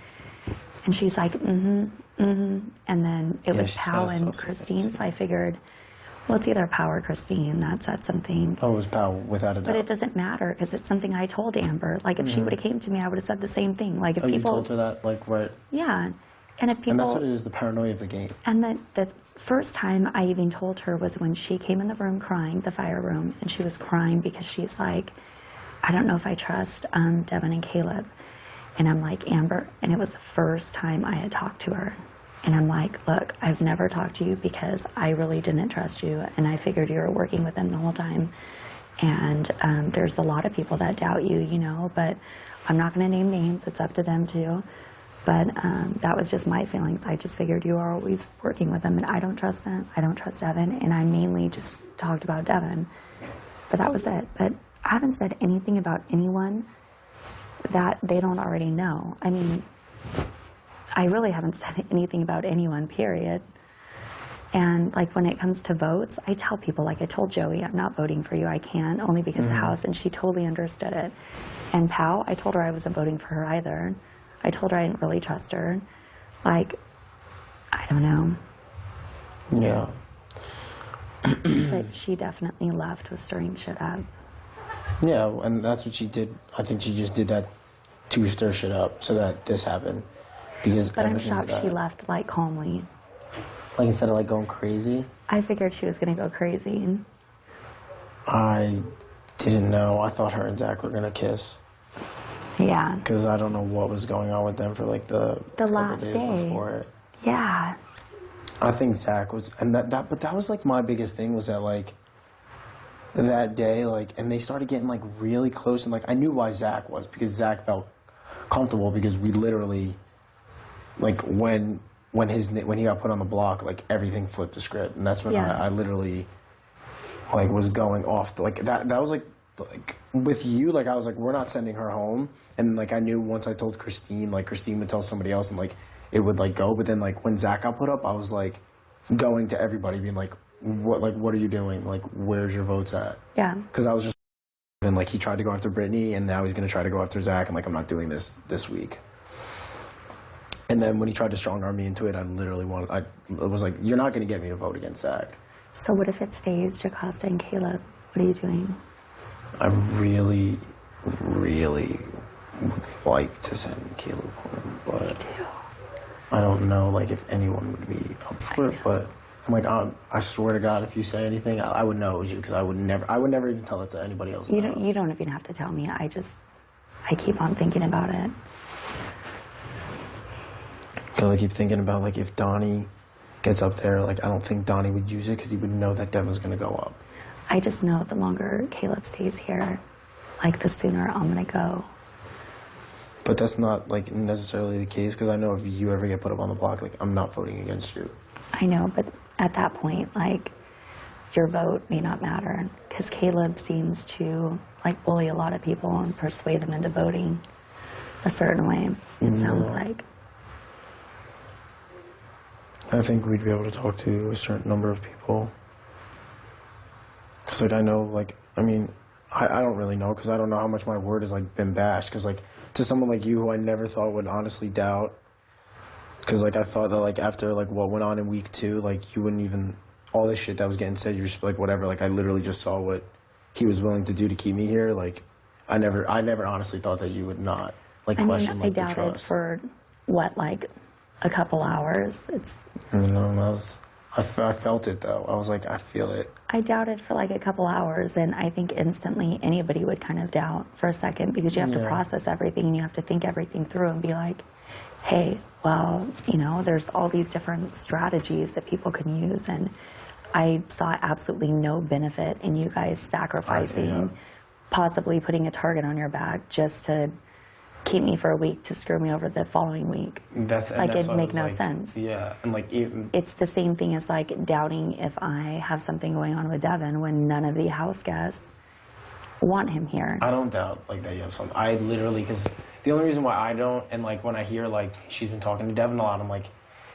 And she's like, and then it was Pow and Christine, so I figured... Well, it's either Pow or Christine. That's something. Oh, it was Pow, without a doubt. But it doesn't matter because it's something I told Amber. Like, if she would have came to me, I would have said the same thing. Like, if people... you told her that, like, right? Yeah. And if people... And that's what it is, the paranoia of the game. And the first time I even told her was when she came in the room crying, the fire room, and she was crying because she's like, I don't know if I trust Devin and Caleb. And I'm like, Amber, and it was the first time I had talked to her. And I'm like, look, I've never talked to you because I really didn't trust you, and I figured you were working with them the whole time. And there's a lot of people that doubt you, you know, but I'm not going to name names. It's up to them, too. But that was just my feelings. I just figured you are always working with them, and I don't trust them. I don't trust Devin, and I mainly just talked about Devin. But that was it. But I haven't said anything about anyone that they don't already know. I mean... I really haven't said anything about anyone, period. And like when it comes to votes, I tell people, like I told Joey, I'm not voting for you. I can't, only because of the house, and she totally understood it. And Pau, I told her I wasn't voting for her either. I told her I didn't really trust her. Like, I don't know. Yeah. But she definitely left with stirring shit up. Yeah, and that's what she did. I think she just did that to stir shit up so that this happened. Because But I'm ever since shocked she left like calmly. Like instead of like going crazy. I figured she was gonna go crazy. I didn't know. I thought her and Zach were gonna kiss. Yeah. Because I don't know what was going on with them for like the couple last days day. before it. Yeah. I think Zach was, and but that was like my biggest thing was that like that day, like, and they started getting like really close, and like I knew why Zach was, because Zach felt comfortable, because we literally, like when he got put on the block, like everything flipped the script, and that's when I literally like was going off like that was like with you, like I was like, we're not sending her home, and like I knew once I told Christine, like Christine would tell somebody else, and like it would like go. But then like when Zach got put up, I was like going to everybody being like, what are you doing, like where's your votes at? Yeah. Because I was just, and like he tried to go after Brittany, and now he's gonna try to go after Zach, and like I'm not doing this week. And then when he tried to strong arm me into it, I literally was like, you're not gonna get me to vote against Zach. So what if it stays Jocasta and Caleb? What are you doing? I really, really would like to send Caleb home, but I don't know, like, if anyone would be up for it. But I'm like, I swear to God, if you say anything, I would know it was you, because I would never even tell it to anybody else. You don't even have to tell me. I keep on thinking about it. Because I keep thinking about, like, if Donnie gets up there, like, I don't think Donnie would use it, because he would know that Devin's going to go up. I just know the longer Caleb stays here, like, the sooner I'm going to go. But that's not, like, necessarily the case, because I know if you ever get put up on the block, like, I'm not voting against you. I know, but at that point, like, your vote may not matter, because Caleb seems to, like, bully a lot of people and persuade them into voting a certain way, it sounds like. I think we'd be able to talk to a certain number of people. Because, like, I know, like, I mean, I don't really know, because I don't know how much my word has, like, been bashed. Because, like, to someone like you who I never thought would honestly doubt, because, like, I thought that, like, after, like, what went on in week 2, like, you wouldn't even, all this shit that was getting said, you're just like, whatever. Like, I literally just saw what he was willing to do to keep me here. Like, I never honestly thought that you would not, like, question, like, the trust. I doubted for, what, like, a couple hours. I don't know, I felt it, though. I was like, I feel it. I doubted for like a couple hours, and I think instantly anybody would kind of doubt for a second, because you have to process everything and you have to think everything through and be like, hey, well, you know, there's all these different strategies that people can use, and I saw absolutely no benefit in you guys sacrificing, possibly putting a target on your back just to keep me for a week to screw me over the following week. It'd make no sense. Yeah, and like even it's the same thing as like doubting if I have something going on with Devin when none of the house guests want him here. I don't doubt like that you have something. I literally, because the only reason why I don't, and like when I hear like she's been talking to Devin a lot, I'm like,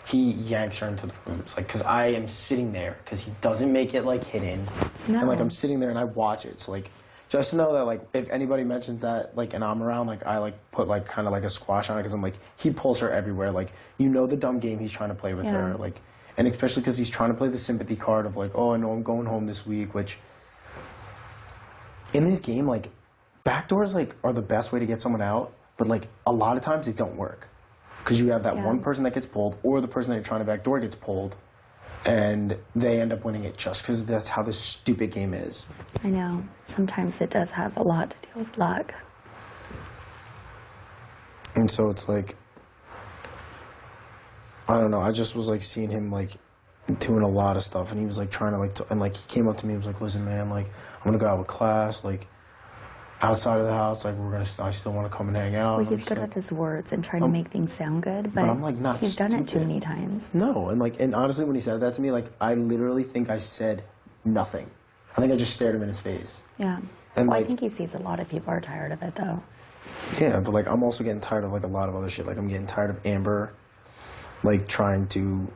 he yanks her into the rooms, like, because I am sitting there, because he doesn't make it like hidden, and like I'm sitting there and I watch it, so like. Just to know that, like, if anybody mentions that, like, and I'm around, like, I, like, put, like, kind of, like, a squash on it, because I'm, like, he pulls her everywhere. Like, you know the dumb game he's trying to play with her. Like, and especially because he's trying to play the sympathy card of, like, oh, I know I'm going home this week, which, in this game, like, backdoors, like, are the best way to get someone out, but, like, a lot of times they don't work. Because you have that one person that gets pulled, or the person that you're trying to backdoor gets pulled, and they end up winning it just because that's how this stupid game is. I know. Sometimes it does have a lot to do with luck. And so it's like, I don't know, I just was like seeing him like doing a lot of stuff, and he was like trying to like, and like he came up to me and was like, listen man, like I'm gonna go out with class, like outside of the house, like I still want to come and hang out. Well, he's good with his words and trying to make things sound good, but I'm like not he's stupid. done it too many times. No, and honestly, when he said that to me, like I literally think I said nothing. I think I just stared him in his face. Yeah. And well, like, I think he sees a lot of people are tired of it, though. Yeah, but like I'm also getting tired of like a lot of other shit. Like I'm getting tired of Amber, like trying to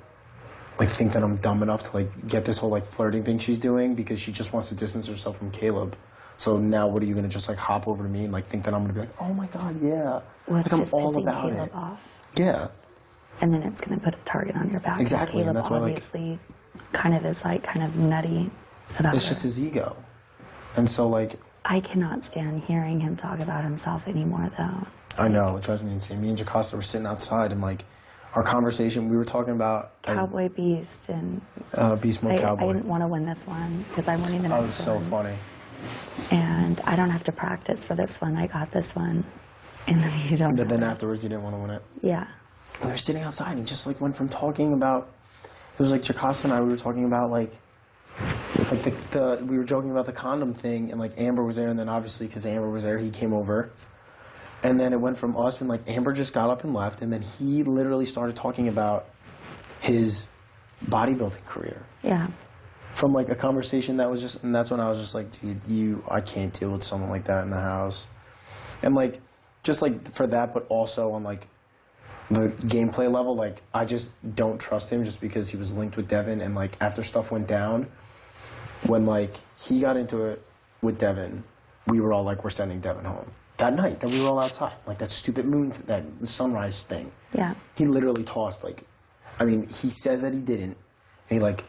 like think that I'm dumb enough to like get this whole like flirting thing she's doing because she just wants to distance herself from Caleb. So now what are you gonna just like hop over to me and like think that I'm gonna be like, oh my god, yeah, Well, like it's I'm just all pissing about Caleb it. off. Yeah. And then it's going to put a target on your back. Exactly, and Caleb that's why, like, obviously kind of is like kind of nutty about It's her. just his ego, and so like I cannot stand hearing him talk about himself anymore, though. I know it drives me insane. Me and Jocasta were sitting outside and like our conversation. We were talking about Cowboy Beast and Beast Mode Cowboy. I didn't want to win this one because I wanted the That next was so one. funny. And I don't have to practice for this one. I got this one. And then you don't. But then afterwards, you didn't want to win it. Yeah. We were sitting outside and just like went from talking about. It was like Jocasta and I. We were talking about like the we were joking about the condom thing, and like Amber was there, and then obviously because Amber was there, he came over. And then it went from us, and like Amber just got up and left, and then he literally started talking about his bodybuilding career. Yeah. From like a conversation that was just, and that's when I was just like, dude, I can't deal with someone like that in the house. And like, just like for that, but also on like the gameplay level, like I just don't trust him just because he was linked with Devin, and like after stuff went down, when like he got into it with Devin, we were all like, we're sending Devin home. That night that we were all outside, like that stupid that sunrise thing. Yeah. He literally tossed like, I mean, he says that he didn't, and he like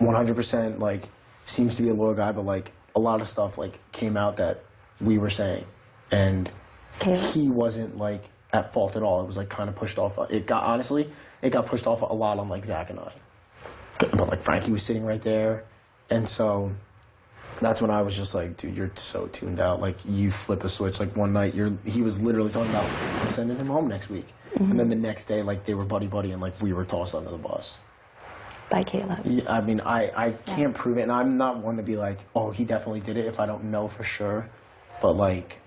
100% like seems to be a loyal guy, but like a lot of stuff like came out that we were saying, and he wasn't like at fault at all. It was like kind of pushed off. It got pushed off a lot on like Zach and I, but like Frankie was sitting right there, and so that's when I was just like, dude, you're so tuned out. Like you flip a switch. Like one night he was literally talking about, I'm sending him home next week, and then the next day like they were buddy and like we were tossed under the bus. By Caleb. Yeah, I mean, I can't prove it, and I'm not one to be like, oh, he definitely did it if I don't know for sure. But like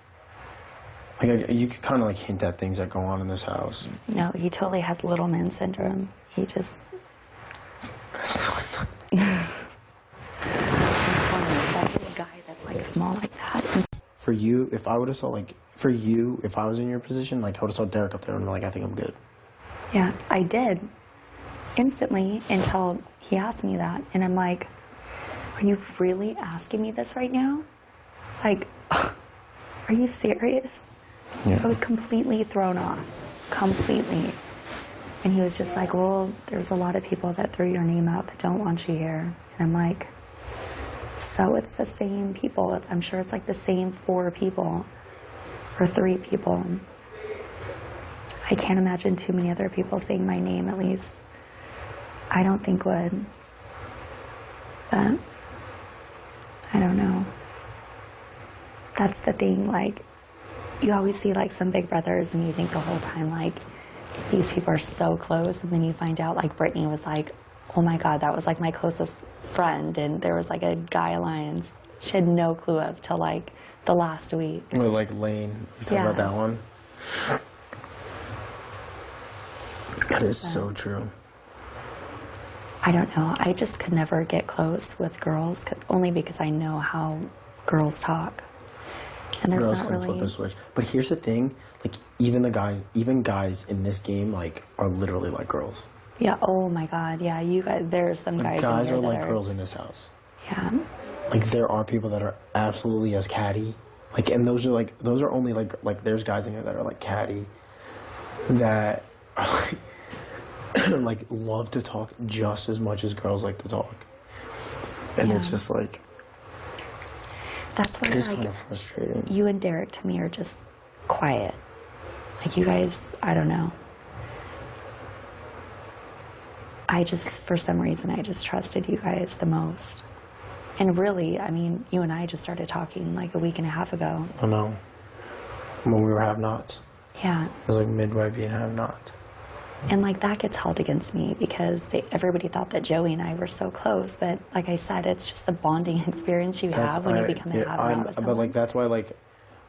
you could kind of like hint at things that go on in this house. No, he totally has little man syndrome. He just. Guy that's like small like that. For you, if I would have saw if I was in your position, like I would have saw Derek up there and been like, I think I'm good. Yeah, I did. Instantly until he asked me that, and I'm like, are you really asking me this right now? Like, are you serious? Yeah. I was completely thrown off. Completely. And he was just like, well, there's a lot of people that threw your name out that don't want you here. And I'm like, so it's the same people. I'm sure it's like the same 4 people or 3 people. I can't imagine too many other people saying my name, at least. I don't think would. But I don't know. That's the thing, like, you always see like some Big Brothers and you think the whole time like these people are so close, and then you find out like Brittany was like, oh my god, that was like my closest friend, and there was like a guy alliance she had no clue of till like the last week. Or like Lane, you talk about that one? That is so true. I don't know. I just could never get close with girls, only because I know how girls talk. And there's Girls not can really. flip a switch. But here's the thing, like even guys in this game like are literally like girls. Yeah. Oh my God. Yeah. You guys. There's some Like, guys. guys in are here like that girls in this house. Yeah. Like there are people that are absolutely as catty. Like, and those are only like there's guys in here that are like catty, that are like love to talk just as much as girls like to talk. And it's just like, that's why it is like, kind of frustrating. you and Derek to me are just quiet. Like you guys, I don't know. I just, for some reason, I just trusted you guys the most. And really, I mean, you and I just started talking like a week and a half ago. I know. When we were have-nots. Yeah. It was like midway being have-nots. And like that gets held against me because everybody thought that Joey and I were so close. But like I said, it's just the bonding experience you have when you become a have-not with someone. But like that's why like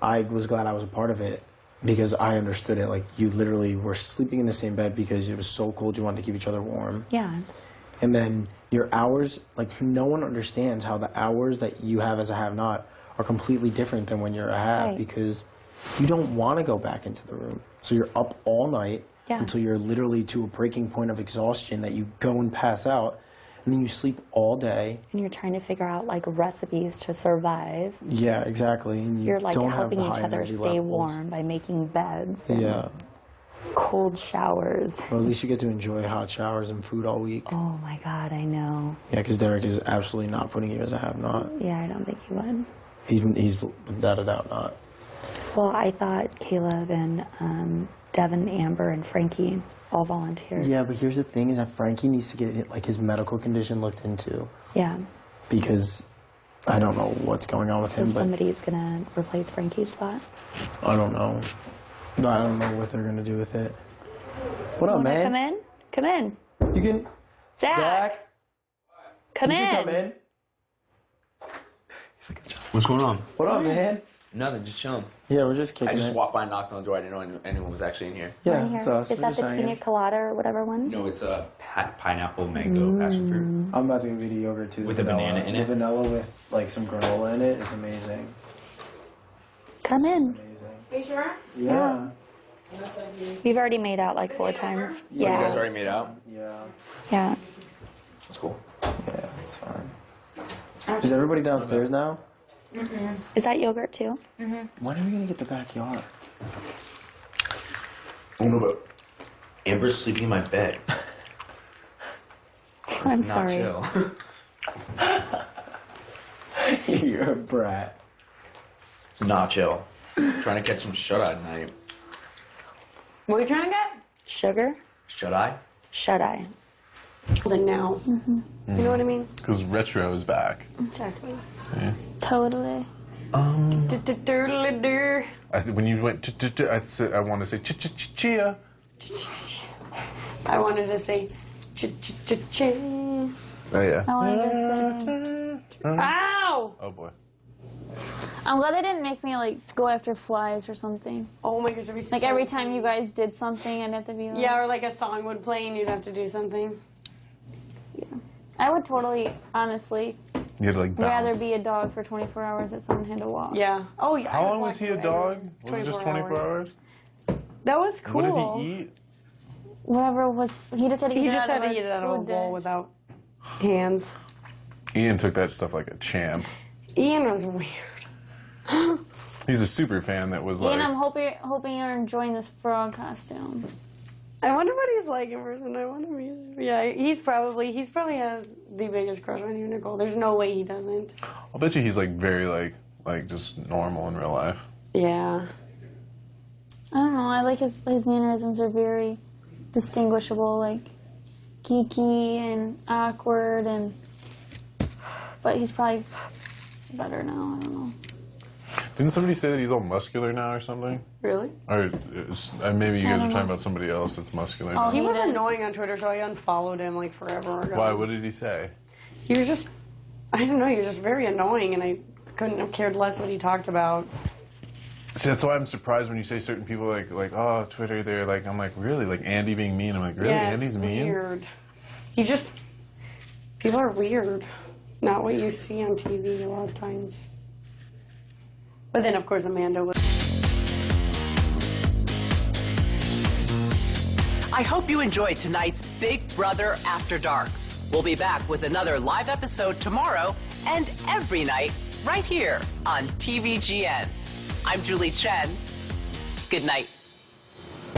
I was glad I was a part of it, because I understood it. Like you literally were sleeping in the same bed because it was so cold you wanted to keep each other warm. Yeah. And then your hours, like no one understands how the hours that you have as a have-not are completely different than when you're a have, Right. because you don't want to go back into the room. So you're up all night until you're literally to a breaking point of exhaustion that you go and pass out, and then you sleep all day. And you're trying to figure out like recipes to survive. Yeah, exactly. And You're like don't helping have each high other energy stay levels. warm by making beds. And Yeah. cold showers. Well, at least you get to enjoy hot showers and food all week. Oh my God, I know. Yeah, because Derek is absolutely not putting you as a have-not. Yeah, I don't think he would. He's without a doubt not. Well, I thought Caleb and Devin, Amber, and Frankie all volunteered. Yeah, but here's the thing: is that Frankie needs to get like his medical condition looked into. Yeah. Because I don't know what's going on with So him, but somebody's gonna replace Frankie's spot. I don't know. No, I don't know what they're gonna do with it. What up, Wanna man? Come in. Come in. You can. Zach. Come you in. Can come in. What's going on? What up, man? Nothing, just chilling. Yeah, we're just kicking I just it. walked by and knocked on the door. I didn't know anyone was actually in here. Yeah, Right here. it's us. Is We're that just the hanging. pina colada or whatever one? No, it's a pineapple mango passion fruit. I'm about to get the yogurt too. With the a banana in The it? vanilla with like some granola in it is amazing. Come in. Amazing. Are you sure? Yeah. We've already made out like 4 times. You Yeah. guys already made out? Yeah. Yeah. That's cool. Yeah, it's fine. Is everybody downstairs now? Is that yogurt too? When are we gonna get the backyard? Oh no, but Amber's sleeping in my bed. I'm It's not sorry. chill. You're a brat. It's not chill. Trying to catch some shut-eye tonight. What are you trying to get? Sugar? Shut-eye? Shut-eye. Then now. You know what I mean? Because retro is back. Exactly. Totally. When you went, I want to say chia. I wanted to say Oh yeah. I wanted to say. Ow! Oh boy. I'm glad they didn't make me like go after flies or something. Oh my gosh, that'd be Like so every time funny. you guys did something, I'd have to be like. Yeah, or like a song would play and you'd have to do something. I would totally, honestly, You had to like rather balance. be a dog for 24 hours that someone had to walk. Yeah. Oh yeah. How long was he a dog? Was it just 24 hours? That was cool. What did he eat? Whatever was, he just had to eat He it just out had of to eat it out of a food bowl dish. without hands. Ian took that stuff like a champ. Ian was weird. He's a super fan that was like. Ian, I'm hoping you're enjoying this frog costume. I wonder what he's like in person. I want to meet him. Yeah, he's probably has the biggest crush on you, Nicole. There's no way he doesn't. I'll bet you he's like very like just normal in real life. Yeah. I don't know. I like his mannerisms are very distinguishable, like geeky and awkward, but he's probably better now. I don't know. Didn't somebody say that he's all muscular now or something? Really? Or maybe you guys are don't talking know. about somebody else that's muscular Oh, now. He was did. annoying on Twitter, so I unfollowed him like forever ago. Why? What did he say? He was just, I don't know, he was just very annoying, and I couldn't have cared less what he talked about. See, that's why I'm surprised when you say certain people like oh Twitter. They're like I'm like really like Andy being mean. I'm like really Yeah, Andy's it's mean. weird. He's just, people are weird. Not what you see on TV a lot of times. But then, of course, Amanda was. I hope you enjoyed tonight's Big Brother After Dark. We'll be back with another live episode tomorrow and every night right here on TVGN. I'm Julie Chen. Good night.